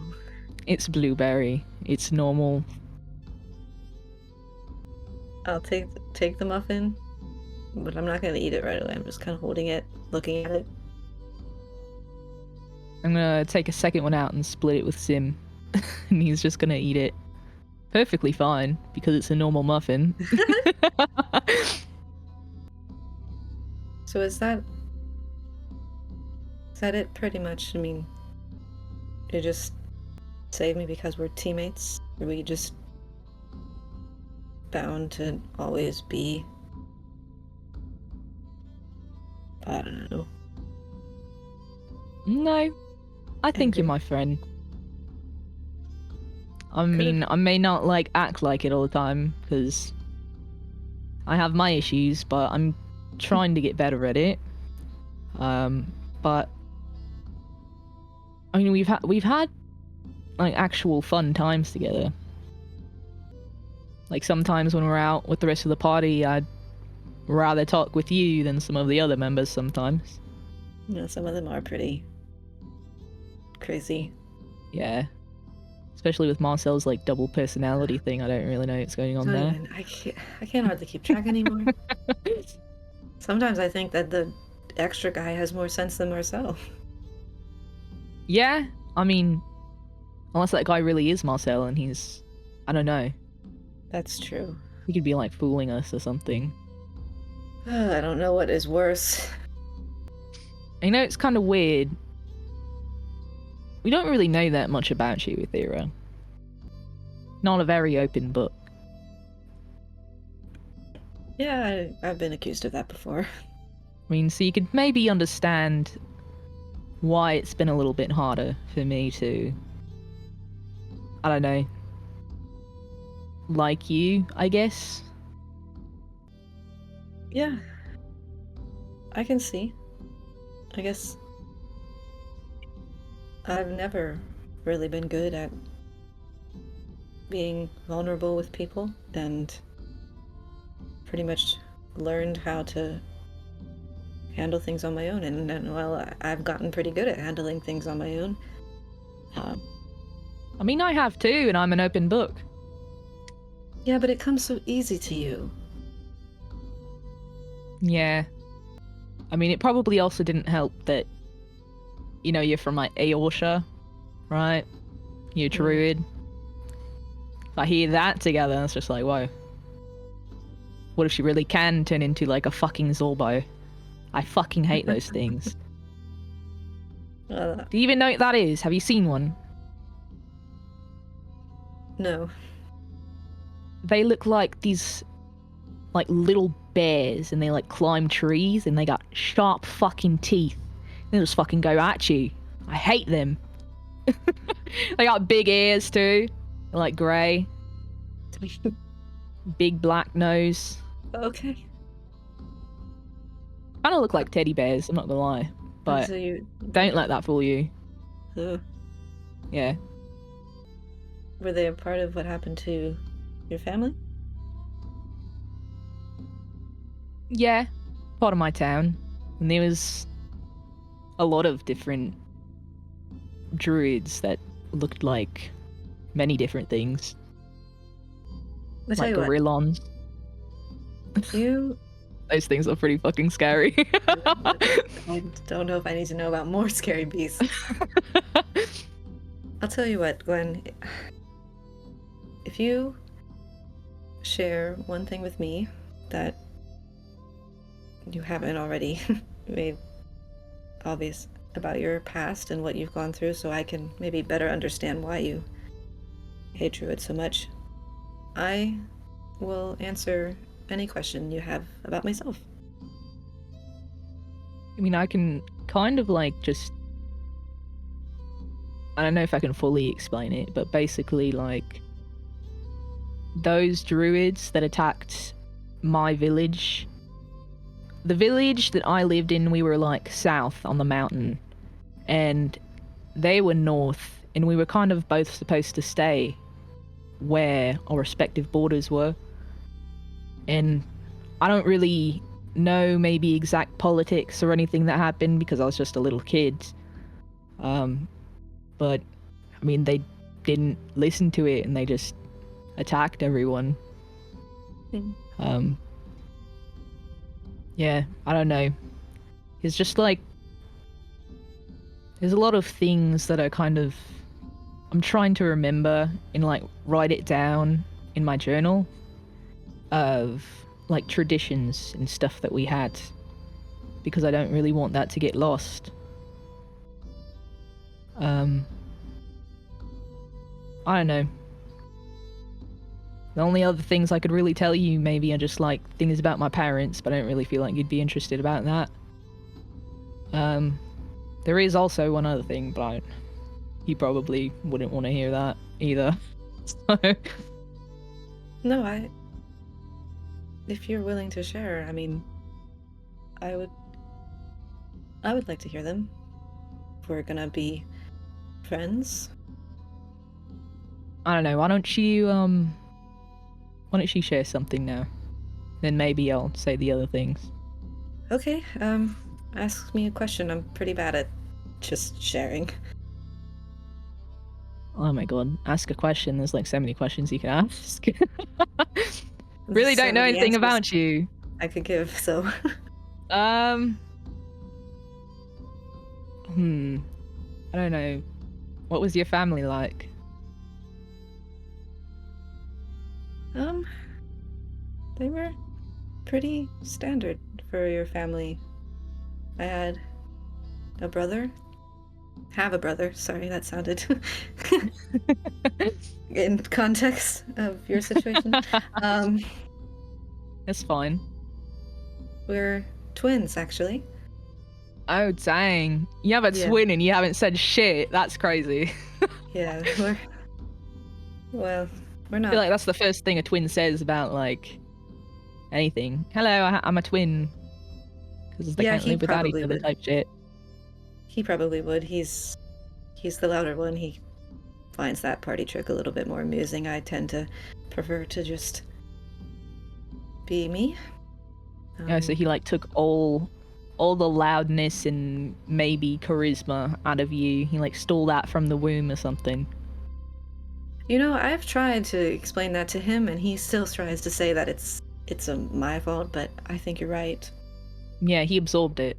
It's blueberry. It's normal. I'll take the muffin, but I'm not gonna eat it right away. I'm just kind of holding it, looking at it. I'm gonna take a second one out and split it with Sim. and he's just gonna eat it perfectly fine because it's a normal muffin. So is that it pretty much? I mean, you just save me because we're teammates? Or we just bound to always be? I don't know. No, I think you're Angry. my friend. I mean, I may not like act like it all the time because I have my issues, but I'm trying to get better at it. But I mean, we've had like actual fun times together. Like sometimes when we're out with the rest of the party, I'd rather talk with you than some of the other members sometimes. Yeah, some of them are pretty crazy. Yeah. Especially with Marcel's like double personality thing, I don't really know what's going on there. I can't hardly keep track anymore. Sometimes I think that the extra guy has more sense than Marcel. Yeah, I mean, unless that guy really is Marcel and he's, I don't know, That's true. he could be like fooling us or something. I don't know what is worse. You know, it's kind of weird. We don't really know that much about you, Atheira. Not a very open book. Yeah, I've been accused of that before. I mean, so you could maybe understand why it's been a little bit harder for me to, I don't know, like you, I guess. Yeah. I can see. I guess I've never really been good at being vulnerable with people, and pretty much learned how to handle things on my own. And well, I've gotten pretty good at handling things on my own. I mean, I have too, and I'm an open book. Yeah, but it comes so easy to you. Yeah. I mean, it probably also didn't help that, you know, you're from like Aorsha, right? You're a druid. If I hear that together, it's just like, whoa. What if she really can turn into like a fucking Zorbo? I fucking hate those things. Do you even know what that is? Have you seen one? No. They look like these like little bears, and they like climb trees, and they got sharp fucking teeth. They just fucking go at you. I hate them. They got big ears too. They're like grey. Big black nose. Okay. Kind of look like teddy bears, I'm not gonna lie. But So you don't let that fool you. Yeah. Were they a part of what happened to your family? Yeah. Part of my town. And there was a lot of different druids that looked like many different things. I'll tell Like you what. gorillons. You Those things are pretty fucking scary. I don't know if I need to know about more scary beasts. I'll tell you what, Gwen. If you share one thing with me that you haven't already made obvious about your past and what you've gone through, so I can maybe better understand why you hate druids so much, I will answer any question you have about myself. I mean, I can kind of like just... I don't know if I can fully explain it, but basically like those druids that attacked my village, the village that I lived in, we were like south on the mountain, and they were north, and we were kind of both supposed to stay where our respective borders were. And I don't really know maybe exact politics or anything that happened because I was just a little kid. But I mean, they didn't listen to it and they just attacked everyone. Yeah, I don't know. It's just like there's a lot of things that are kind of I'm trying to remember and like write it down in my journal of like traditions and stuff that we had, because I don't really want that to get lost. I don't know. The only other things I could really tell you maybe are just like things about my parents, but I don't really feel like you'd be interested about that. There is also one other thing, but you probably wouldn't want to hear that either. So, No, if you're willing to share, I mean, I would like to hear them. If we're gonna be friends. I don't know. Why don't you share something now? Then maybe I'll say the other things. Okay, ask me a question. I'm pretty bad at just sharing. Oh my god, ask a question. There's like so many questions you can ask. Really So don't know many anything answers about you. I could give, so. I don't know. What was your family like? They were pretty standard for your family. I had a brother. Have a brother. Sorry, that sounded in context of your situation. That's fine. We're twins, actually. Oh dang. You have a Yeah. twin and you haven't said shit. That's crazy. Yeah, we're I not. feel like that's the first thing a twin says about like anything. Hello, I'm a twin. Because they Yeah, can't he live without each probably other would. type shit. He probably would. He's the louder one. He finds that party trick a little bit more amusing. I tend to prefer to just be me. Yeah, so he like took all the loudness and maybe charisma out of you. He like stole that from the womb or something. You know, I've tried to explain that to him, and he still tries to say that it's my fault. But I think you're right. Yeah, he absorbed it.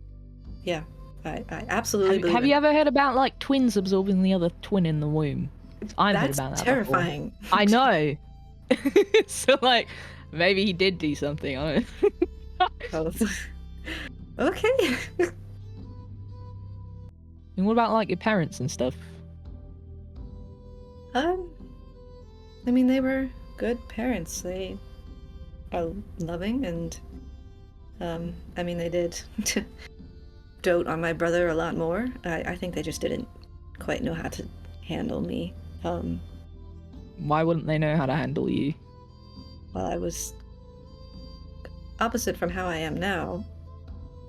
Yeah, I absolutely believe Have you ever heard about like twins absorbing the other twin in the womb? I've heard That's about that terrifying. before. I know. So like, maybe he did do something. I don't know. Oh. Okay. And what about like your parents and stuff? I mean, they were good parents. They are loving, and I mean, they did dote on my brother a lot more. I think they just didn't quite know how to handle me. Why wouldn't they know how to handle you? Well, I was opposite from how I am now.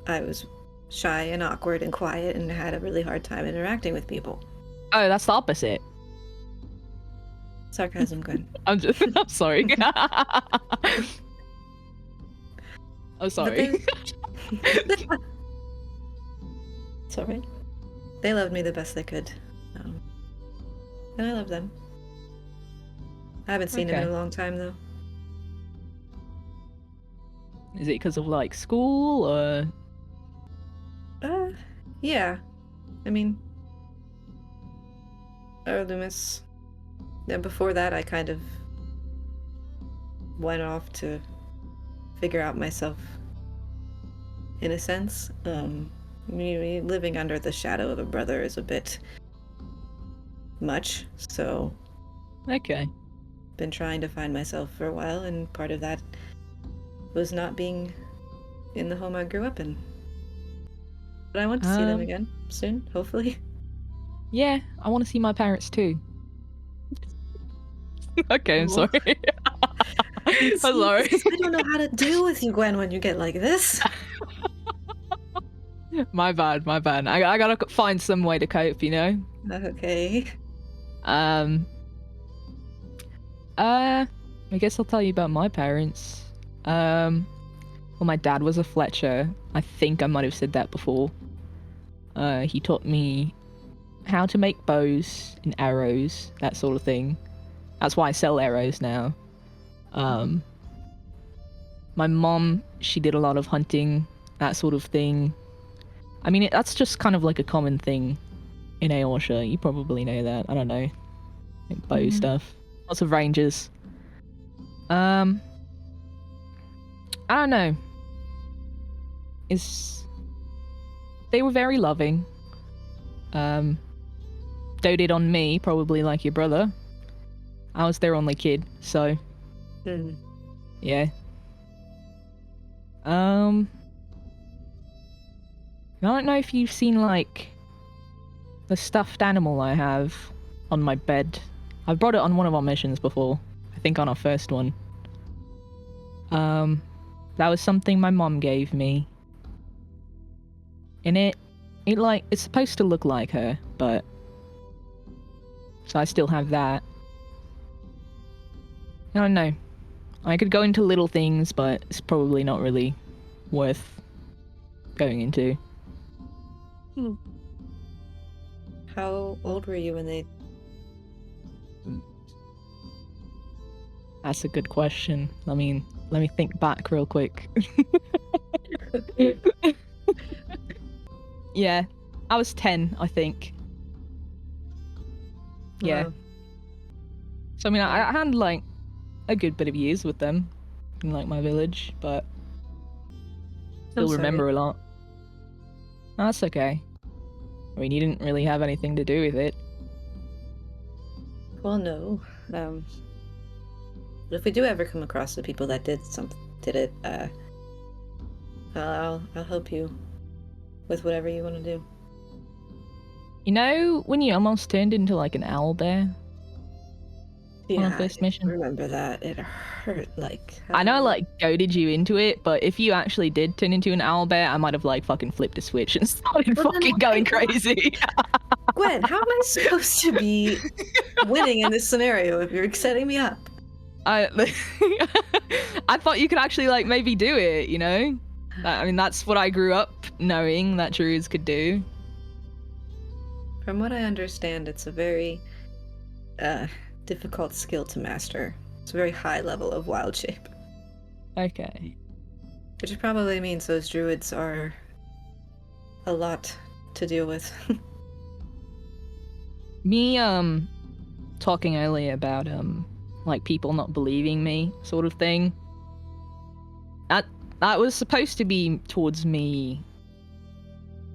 I was shy and awkward and quiet and had a really hard time interacting with people. Oh, that's the opposite. Sarcasm, Gwen. I'm sorry. I'm sorry. It's alright. They loved me the best they could. And I love them. I haven't seen him in a long time, though. Is it because of like school or? Yeah. I mean, Loomis. Then before that, I kind of went off to figure out myself, in a sense. Living under the shadow of a brother is a bit much, so. Okay. Been trying to find myself for a while, and part of that was not being in the home I grew up in. But I want to see them again soon, hopefully. Yeah, I want to see my parents too. Okay, I'm sorry. I'm sorry. I don't know how to deal with you, Gwen, when you get like this. My bad. I gotta find some way to cope, you know? Okay. I guess I'll tell you about my parents. Well, my dad was a Fletcher. I think I might have said that before. He taught me how to make bows and arrows, that sort of thing. That's why I sell arrows now. My mom, she did a lot of hunting, that sort of thing. I mean, that's just kind of like a common thing in Aorsha. You probably know that. I don't know. like bow Mhm. stuff. Lots of rangers. I don't know. They were very loving. Doted on me, probably like your brother. I was their only kid, so Mhm. yeah. I don't know if you've seen like the stuffed animal I have on my bed. I've brought it on one of our missions before. I think on our first one. That was something my mom gave me. And it's supposed to look like her, but so I still have that. I don't know. I could go into little things, but it's probably not really worth going into. How old were you when they? That's a good question. Let me think back real quick. Yeah, I was 10, I think. Yeah. Wow. So I mean, I had like a good bit of years with them in like my village, but still sorry. remember a lot. No, that's okay. I mean, you didn't really have anything to do with it. Well, no. But if we do ever come across the people that did it, I'll help you with whatever you want to do. You know when you almost turned into like an owl bear? Yeah, On our first mission? I remember that. It hurt like. I know I like goaded you into it, but if you actually did turn into an owl bear, I might have like fucking flipped a switch and started Well, then fucking why going not? crazy. Gwen, how am I supposed to be winning in this scenario if you're setting me up? I thought you could actually like maybe do it, you know? I mean, that's what I grew up knowing that druids could do. From what I understand, it's a very difficult skill to master. It's a very high level of wild shape. Okay. Which probably means those druids are a lot to deal with. Me, talking earlier about, like people not believing me sort of thing. That was supposed to be towards me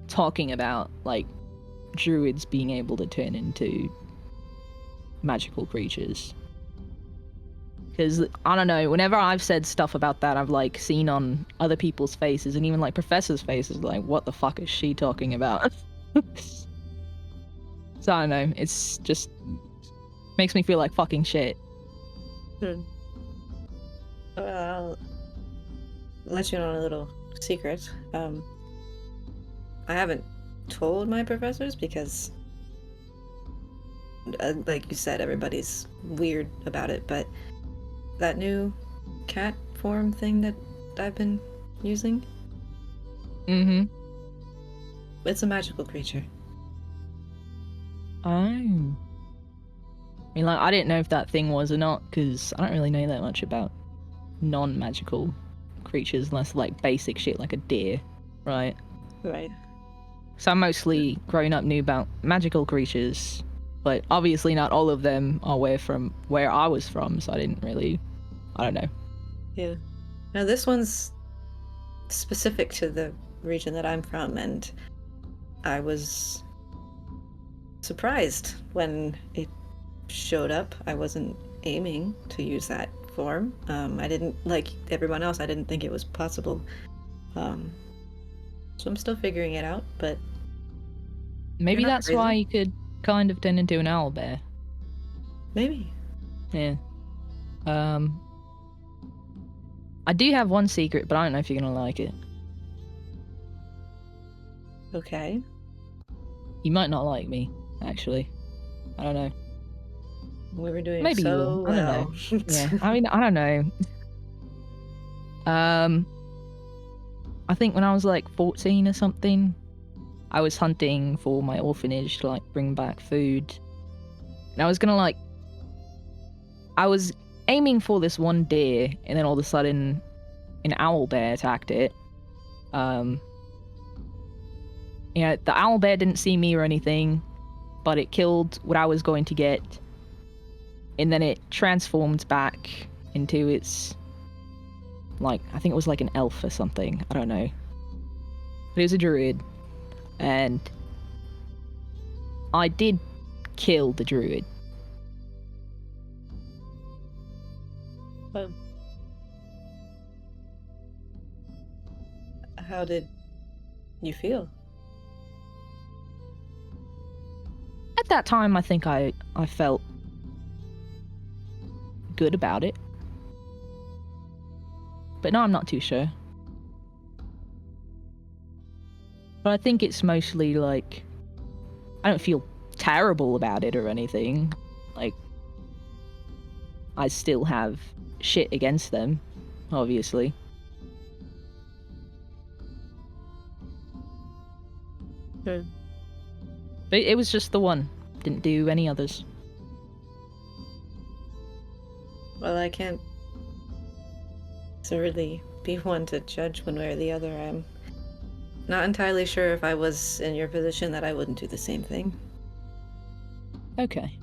talking about, like, druids being able to turn into magical creatures. Because, I don't know, whenever I've said stuff about that, I've, like, seen on other people's faces, and even, like, professors' faces, like, what the fuck is she talking about? So, I don't know, it's just makes me feel like fucking shit. Well, I'll let you in on a little secret. I haven't told my professors because, like you said, everybody's weird about it, but that new cat form thing that I've been using, Mm-hmm. it's a magical creature. Oh. I mean, like, I didn't know if that thing was or not, because I don't really know that much about non-magical creatures, unless, like, basic shit like a deer, right? Right. So I mostly, growing up, knew about magical creatures, but obviously not all of them are where I was from, so I didn't really, I don't know. Yeah. Now this one's specific to the region that I'm from, and I was surprised when it showed up. I wasn't aiming to use that form. I didn't, like everyone else, I didn't think it was possible. So I'm still figuring it out, but Maybe You're not that's why crazy. you could kind of turn into an owl bear. maybe. Yeah. I do have one secret, but I don't know if you're gonna like it. Okay. You might not like me, actually. I don't know. We were doing Maybe you so will. I don't well. Yeah, I mean, I don't know. I think when I was like 14 or something, I was hunting for my orphanage to like bring back food. And I was gonna like, I was aiming for this one deer, and then all of a sudden, an owl bear attacked it. The owl bear didn't see me or anything, but it killed what I was going to get. and then it transformed back into its, like, I think it was like an elf or something. I don't know. But it was a druid, and I did kill the druid. Well, how did you feel? At that time, I think I felt good about it. But now I'm not too sure. But I think it's mostly like, I don't feel terrible about it or anything. Like, I still have shit against them, obviously. Good. But it was just the one. Didn't do any others. Well, I can't really be one to judge one way or the other. I'm not entirely sure if I was in your position that I wouldn't do the same thing. Okay.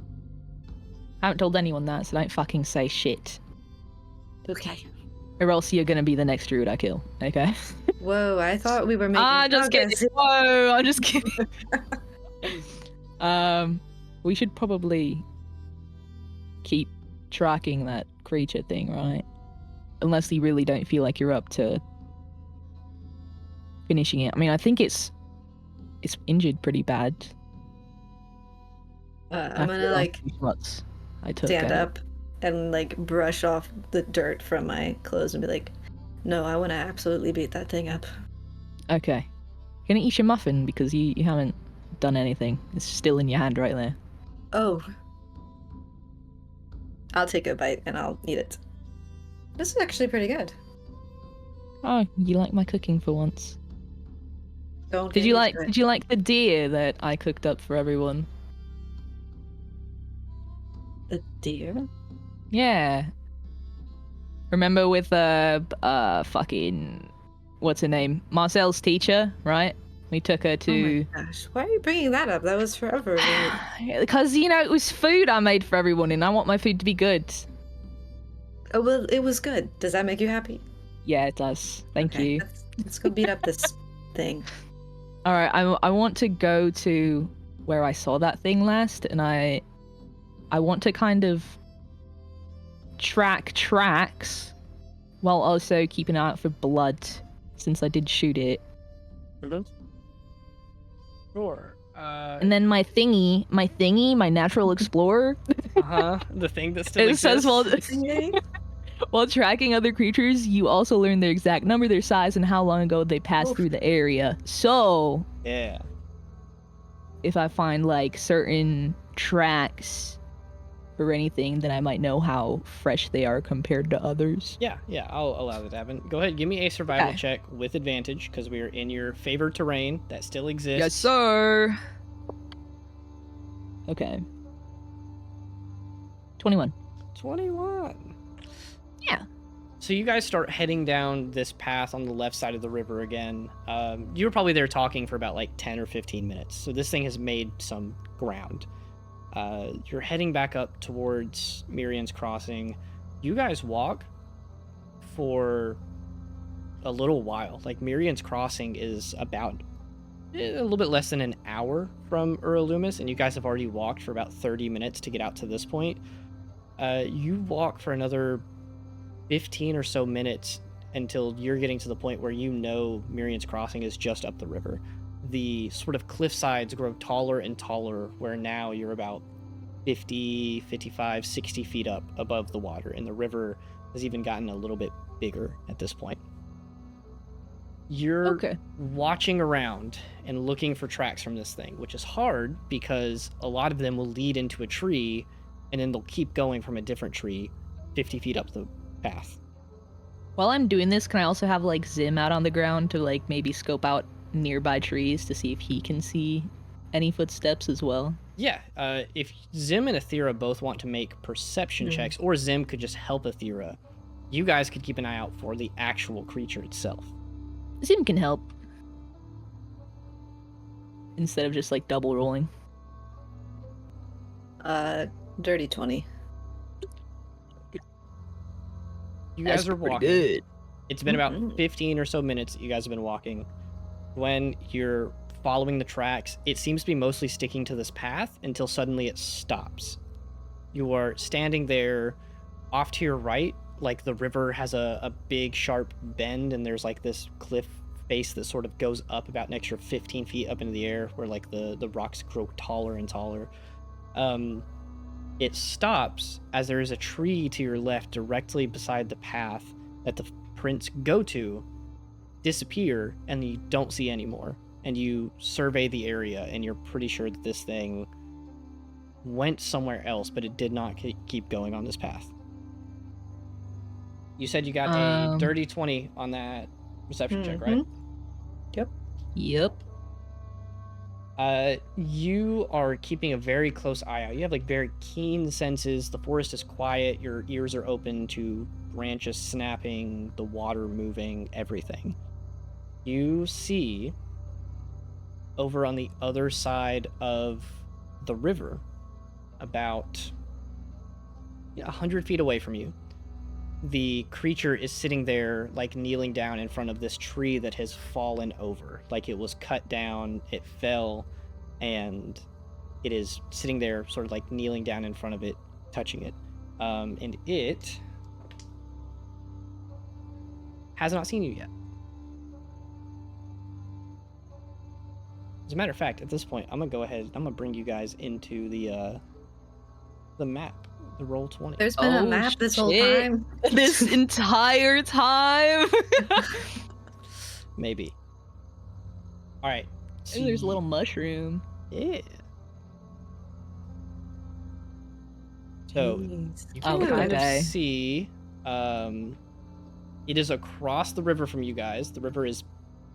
I haven't told anyone that, so don't fucking say shit. Okay. Or else you're gonna be the next druid I kill, okay? Whoa, I thought we were making I'm just progress. kidding. Whoa, I'm just kidding. We should probably keep tracking that creature thing, right? Unless you really don't feel like you're up to finishing it. I mean, I think it's injured pretty bad. I'm After gonna the like few shots I took stand at it. up and like brush off the dirt from my clothes and be like, no, I want to absolutely beat that thing up. Okay. Gonna eat your muffin because you haven't done anything. It's still in your hand right there. Oh. I'll take a bite and I'll eat it. This is actually pretty good. Oh, you like my cooking for once. Don't Did get you used like to it. did you like the deer that I cooked up for everyone? The deer? Yeah. Remember with fucking what's her name? Marcel's teacher, right? We took her Oh to my gosh, why are you bringing that up? That was forever ago. because it was food I made for everyone and I want my food to be good. Oh, well, it was good. Does that make you happy? Yeah, it does. Thank Okay, you. let's go beat up this thing. All right, I want to go to where I saw that thing last, and I want to kind of track tracks while also keeping an eye out for blood, since I did shoot it. Sure. And then my natural explorer, The thing that still it says exists. while tracking other creatures, you also learn their exact number, their size, and how long ago they passed Oof. through the area. So Yeah. if I find like certain tracks or anything, then I might know how fresh they are compared to others. Yeah, I'll allow that to happen. Go ahead, give me a survival Okay. check with advantage because we are in your favored terrain that still exists. Yes, sir. Okay. 21. 21. Yeah. So you guys start heading down this path on the left side of the river again. You were probably there talking for about like 10 or 15 minutes. So this thing has made some ground. You're heading back up towards Mirian's crossing. You guys walk for a little while. Like Mirian's crossing is about a little bit less than an hour from Uralumis, and you guys have already walked for about 30 minutes to get out to this point. You walk for another 15 or so minutes until you're getting to the point where you know Mirian's crossing is just up the river. The sort of cliff sides grow taller and taller, where now you're about 50, 55, 60 feet up above the water, and the river has even gotten a little bit bigger at this point. You're Okay. watching around and looking for tracks from this thing, which is hard because a lot of them will lead into a tree and then they'll keep going from a different tree 50 feet up the path. While I'm doing this, can I also have like Zim out on the ground to like maybe scope out nearby trees to see if he can see any footsteps as well? Yeah, if Zim and Atheira both want to make perception checks, or Zim could just help Atheira, you guys could keep an eye out for the actual creature itself. Zim can help. Instead of just like double rolling. Dirty 20. You guys are pretty walking. good. It's been about Mhm. 15 or so minutes that you guys have been walking. When you're following the tracks, it seems to be mostly sticking to this path until suddenly it stops. You are standing there off to your right, like the river has a big sharp bend, and there's like this cliff face that sort of goes up about an extra 15 feet up into the air, where like the rocks grow taller and taller. It stops as there is a tree to your left directly beside the path that the prints go to, disappear, and you don't see anymore. And you survey the area, and you're pretty sure that this thing went somewhere else, but it did not keep going on this path. You said you got a dirty 20 on that perception check, right? Yep. Yep. You are keeping a very close eye out. You have like very keen senses. The forest is quiet. Your ears are open to branches snapping, the water moving, everything. You see over on the other side of the river, about 100 feet away from you, the creature is sitting there, like kneeling down in front of this tree that has fallen over. Like it was cut down, it fell, and it is sitting there, sort of like kneeling down in front of it, touching it. And it has not seen you yet. As a matter of fact, at this point, I'm gonna go ahead. I'm gonna bring you guys into the map, the roll 20. There's been a map this whole time. This entire time. Maybe. All right. Maybe there's a little mushroom. Yeah. So Jeez. you can Okay. kind of see. It is across the river from you guys. The river is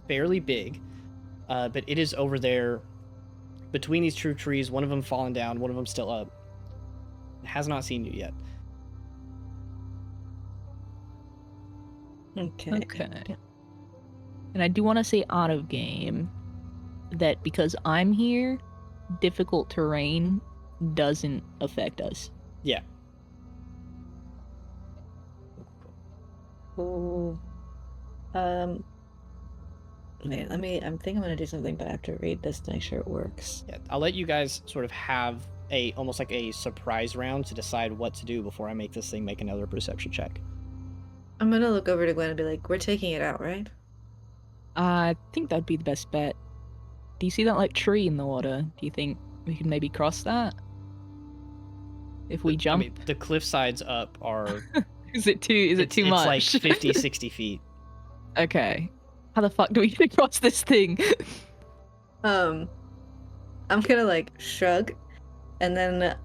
fairly big, but it is over there between these two trees. One of them fallen down. One of them still up. It has not seen you yet. Okay. And I do want to say out of game that because I'm here, difficult terrain doesn't affect us. Yeah. Ooh. Wait, I think I'm gonna do something, but I have to read this to make sure it works. Yeah. I'll let you guys sort of have almost like a surprise round to decide what to do before I make this thing make another perception check. I'm gonna look over to Gwen and be like, "We're taking it out, right?" I think that'd be the best bet. Do you see that like tree in the water? Do you think we could maybe cross that? If we jump? I mean, the cliff sides up are... Is it too much? It's like 50, 60 feet. Okay. How the fuck do we get across this thing? I'm gonna like shrug, and then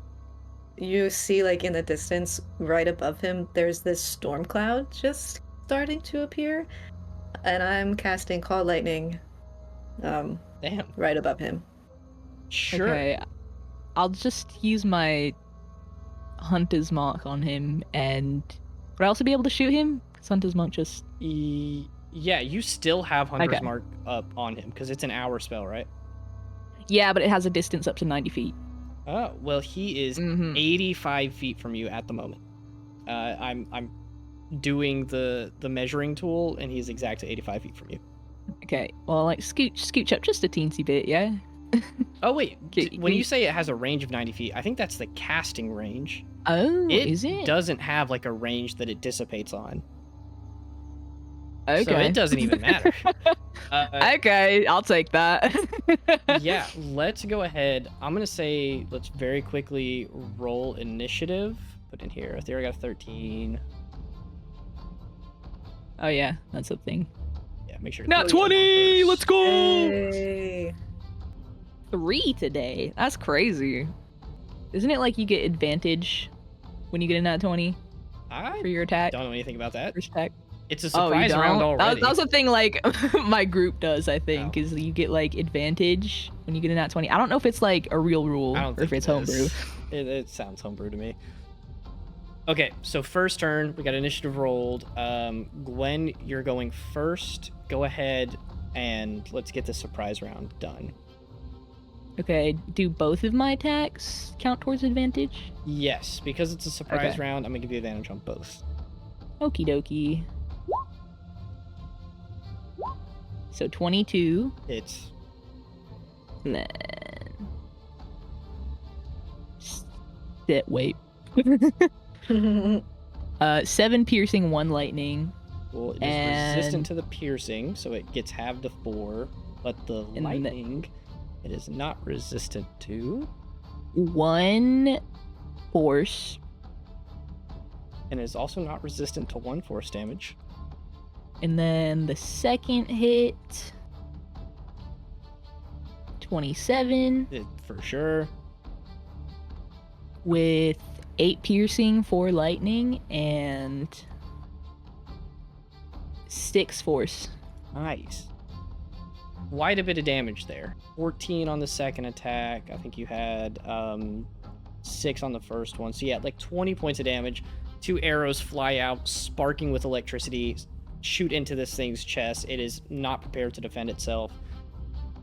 you see like in the distance, right above him, there's this storm cloud just starting to appear, and I'm casting Call Lightning, Damn. right above him. Sure. Okay. I'll just use my Hunter's Mark on him, and would I also be able to shoot him? Because Hunter's Mark just... Yeah, you still have Hunter's Okay. Mark up on him because it's an hour spell, right? Yeah, but it has a distance up to 90 feet. Oh, well, he is Mhm. 85 feet from you at the moment. I'm doing the measuring tool, and he's exactly 85 feet from you. Okay, well, like, scooch up just a teensy bit, yeah? Oh, wait. Okay, When you say it has a range of 90 feet, I think that's the casting range. Oh, It is it? doesn't have, like, a range that it dissipates on. Okay. So it doesn't even matter. Okay, I'll take that. Yeah, let's go ahead. I'm going to say let's very quickly roll initiative. Put in here. Atheira got a 13. Oh, yeah, that's a thing. Yeah, make sure. Nat Atheira 20! goes Let's first. go! Hey. 3 today. That's crazy. Isn't it like you get advantage when you get a nat 20 for I your attack? don't know anything about that. First attack? It's a Oh, you surprise round don't? already. That was a thing like my group does, I think, Oh. is you get like advantage when you get a nat 20. I don't know if it's like a real rule I don't or if think it's it homebrew. is. It sounds homebrew to me. Okay, so first turn, we got initiative rolled. Gwen, you're going first. Go ahead and let's get the surprise round done. Okay, do both of my attacks count towards advantage? Yes, because it's a surprise Okay. round, I'm gonna give you advantage on both. Okie dokie. So 22. It's And then... Wait. 7 piercing, 1 lightning. well, it is resistant to the piercing, so it gets halved to 4. But the And lightning, it is not resistant to. 1 force. And is also not resistant to 1 force damage. And then the second hit... 27. For sure. With 8 piercing, 4 lightning, and 6 force. Nice. Quite a bit of damage there. 14 on the second attack. I think you had 6 on the first one. So yeah, like 20 points of damage. 2 arrows fly out, sparking with electricity, shoot into this thing's chest. It is not prepared to defend itself.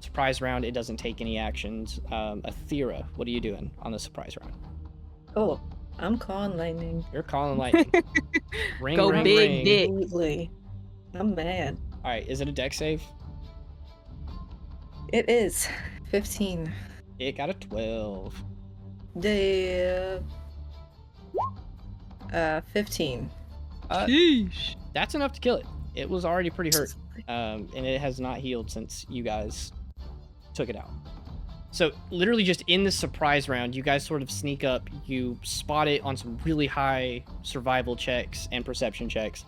Surprise round, it doesn't take any actions. Atheira, what are you doing on the surprise round? Oh, I'm calling lightning. You're calling lightning. Ring, Go ring, big ring. dick. Absolutely. I'm mad. All right, is it a deck save? It is 15. It got a 12. The 15. Sheesh. That's enough to kill it. It was already pretty hurt, and it has not healed since you guys took it out. So literally just in the surprise round, you guys sort of sneak up, you spot it on some really high survival checks and perception checks.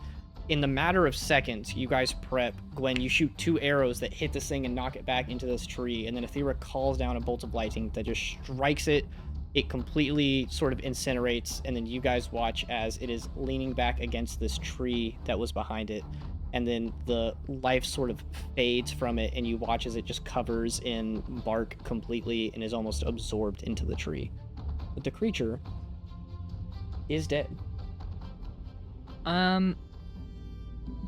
In the matter of seconds, you guys prep. Gwen, you shoot 2 arrows that hit this thing and knock it back into this tree, and then Atheira calls down a bolt of lightning that just strikes it. It completely sort of incinerates, and then you guys watch as it is leaning back against this tree that was behind it. And then the life sort of fades from it, and you watch as it just covers in bark completely and is almost absorbed into the tree. But the creature is dead. Do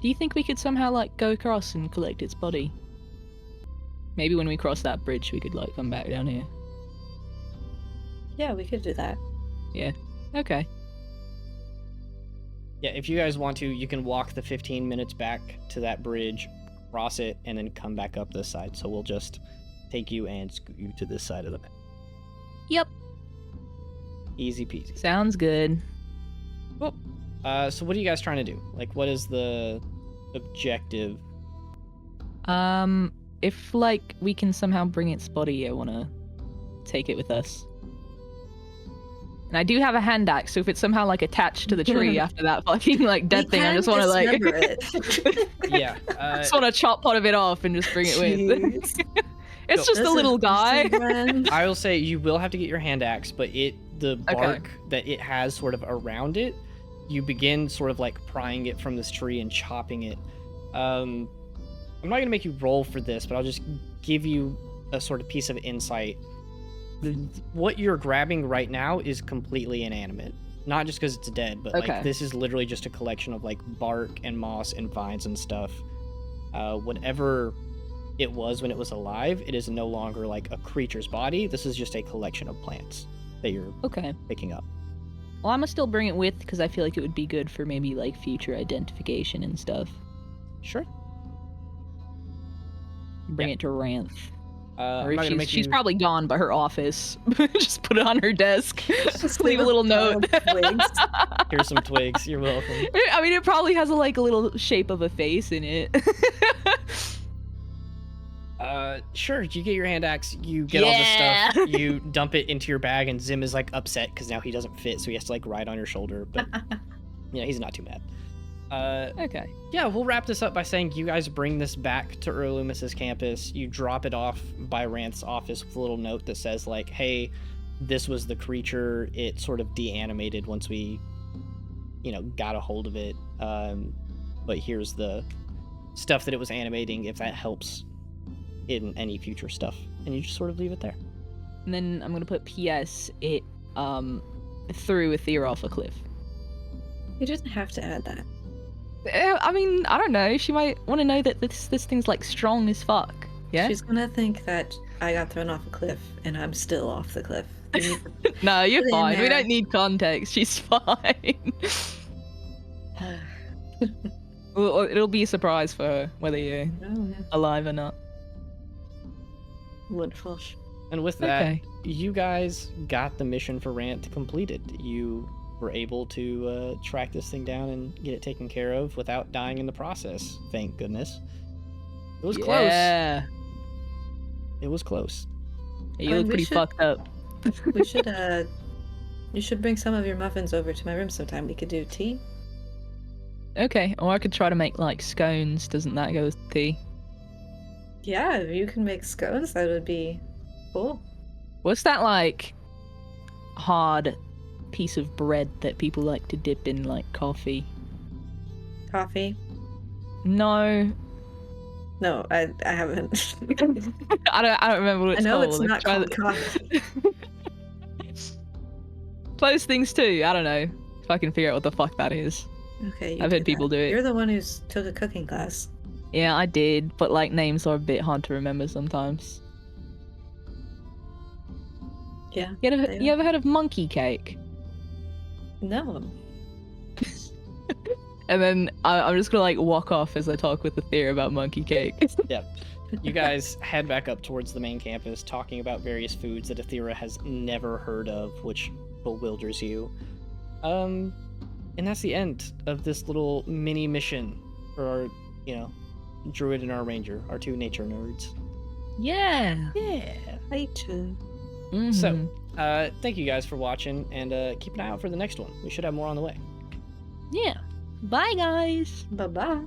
you think we could somehow, like, go across and collect its body? Maybe when we cross that bridge, we could, like, come back down here. Yeah, we could do that. Okay. Yeah, if you guys want to, you can walk the 15 minutes back to that bridge, cross it, and then come back up this side. So we'll just take you and scoot you to this side of the map. Yep. Easy peasy. Sounds good. Cool. So what are you guys trying to do? Like, what is the objective? If, like, we can somehow bring its body, I want to take it with us. And I do have a hand axe, so if it's somehow, like, attached to the tree after that fucking, like, dead thing, I just want to, like... Yeah. just want to chop part of it off and just bring it with. It's just This a little is guy. I will say you will have to get your hand axe, but the bark that it has sort of around it, you begin sort of like prying it from this tree and chopping it. I'm not going to make you roll for this, but I'll just give you a sort of piece of insight. What you're grabbing right now is completely inanimate. Not just because it's dead, but like this is literally just a collection of like bark and moss and vines and stuff. Whatever it was when it was alive, it is no longer like a creature's body. This is just a collection of plants that you're picking up. Well, I'm gonna still bring it with because I feel like it would be good for maybe like future identification and stuff. Sure. Bring it to Ranth. I'm Or not gonna make she's you... probably gone by her office. Just put it on her desk. Just leave a little note. Here's some twigs. You're welcome. I mean, it probably has a little shape of a face in it. Sure. You get your hand axe. You get all this stuff. You dump it into your bag, and Zim is like upset because now he doesn't fit, so he has to like ride on your shoulder. But yeah, he's not too mad. Okay. Yeah, we'll wrap this up by saying you guys bring this back to Earl Loomis's campus. You drop it off by Ranth's office with a little note that says like, "Hey, this was the creature. It sort of de-animated once we, got a hold of it. But here's the stuff that it was animating. If that helps in any future stuff." And you just sort of leave it there. And then I'm gonna put P.S. It threw Atheira off a cliff. You didn't have to add that. I mean, I don't know. She might want to know that this thing's like strong as fuck. Yeah. She's gonna think that I got thrown off a cliff and I'm still off the cliff. No, you're Put it in fine. We there. don't need context. She's fine. Well, it'll be a surprise for her, whether you're Oh, yeah. alive or not. Wonderful. And with that, Okay. you guys got the mission for Ranth completed. You were able to track this thing down and get it taken care of without dying in the process. Thank goodness. It was close. Yeah. It was close. You And look we pretty should- fucked up. We should, you should bring some of your muffins over to my room sometime. We could do tea. Okay, or I could try to make like scones. Doesn't that go with tea? Yeah, if you can make scones, that would be cool. What's that like hard piece of bread that people like to dip in like coffee? Coffee? No, No, I haven't. I don't remember what I it's know called. it's Like, not try called the- coffee. Close things too. I don't know if I can figure out what the fuck that is. Okay, you I've do heard people that. do it. You're the one who's took a cooking class. Yeah, I did, but like names are a bit hard to remember sometimes. Yeah. You ever heard of monkey cake? No. And then I'm just gonna like walk off as I talk with Atheira about monkey cake. Yep. You guys head back up towards the main campus, talking about various foods that Atheira has never heard of, which bewilders you. And that's the end of this little mini mission for our, druid and our ranger, our two nature nerds. Yeah. Yeah. Nature. So, thank you guys for watching, and keep an eye out for the next one. We should have more on the way. Yeah. Bye, guys. Bye-bye.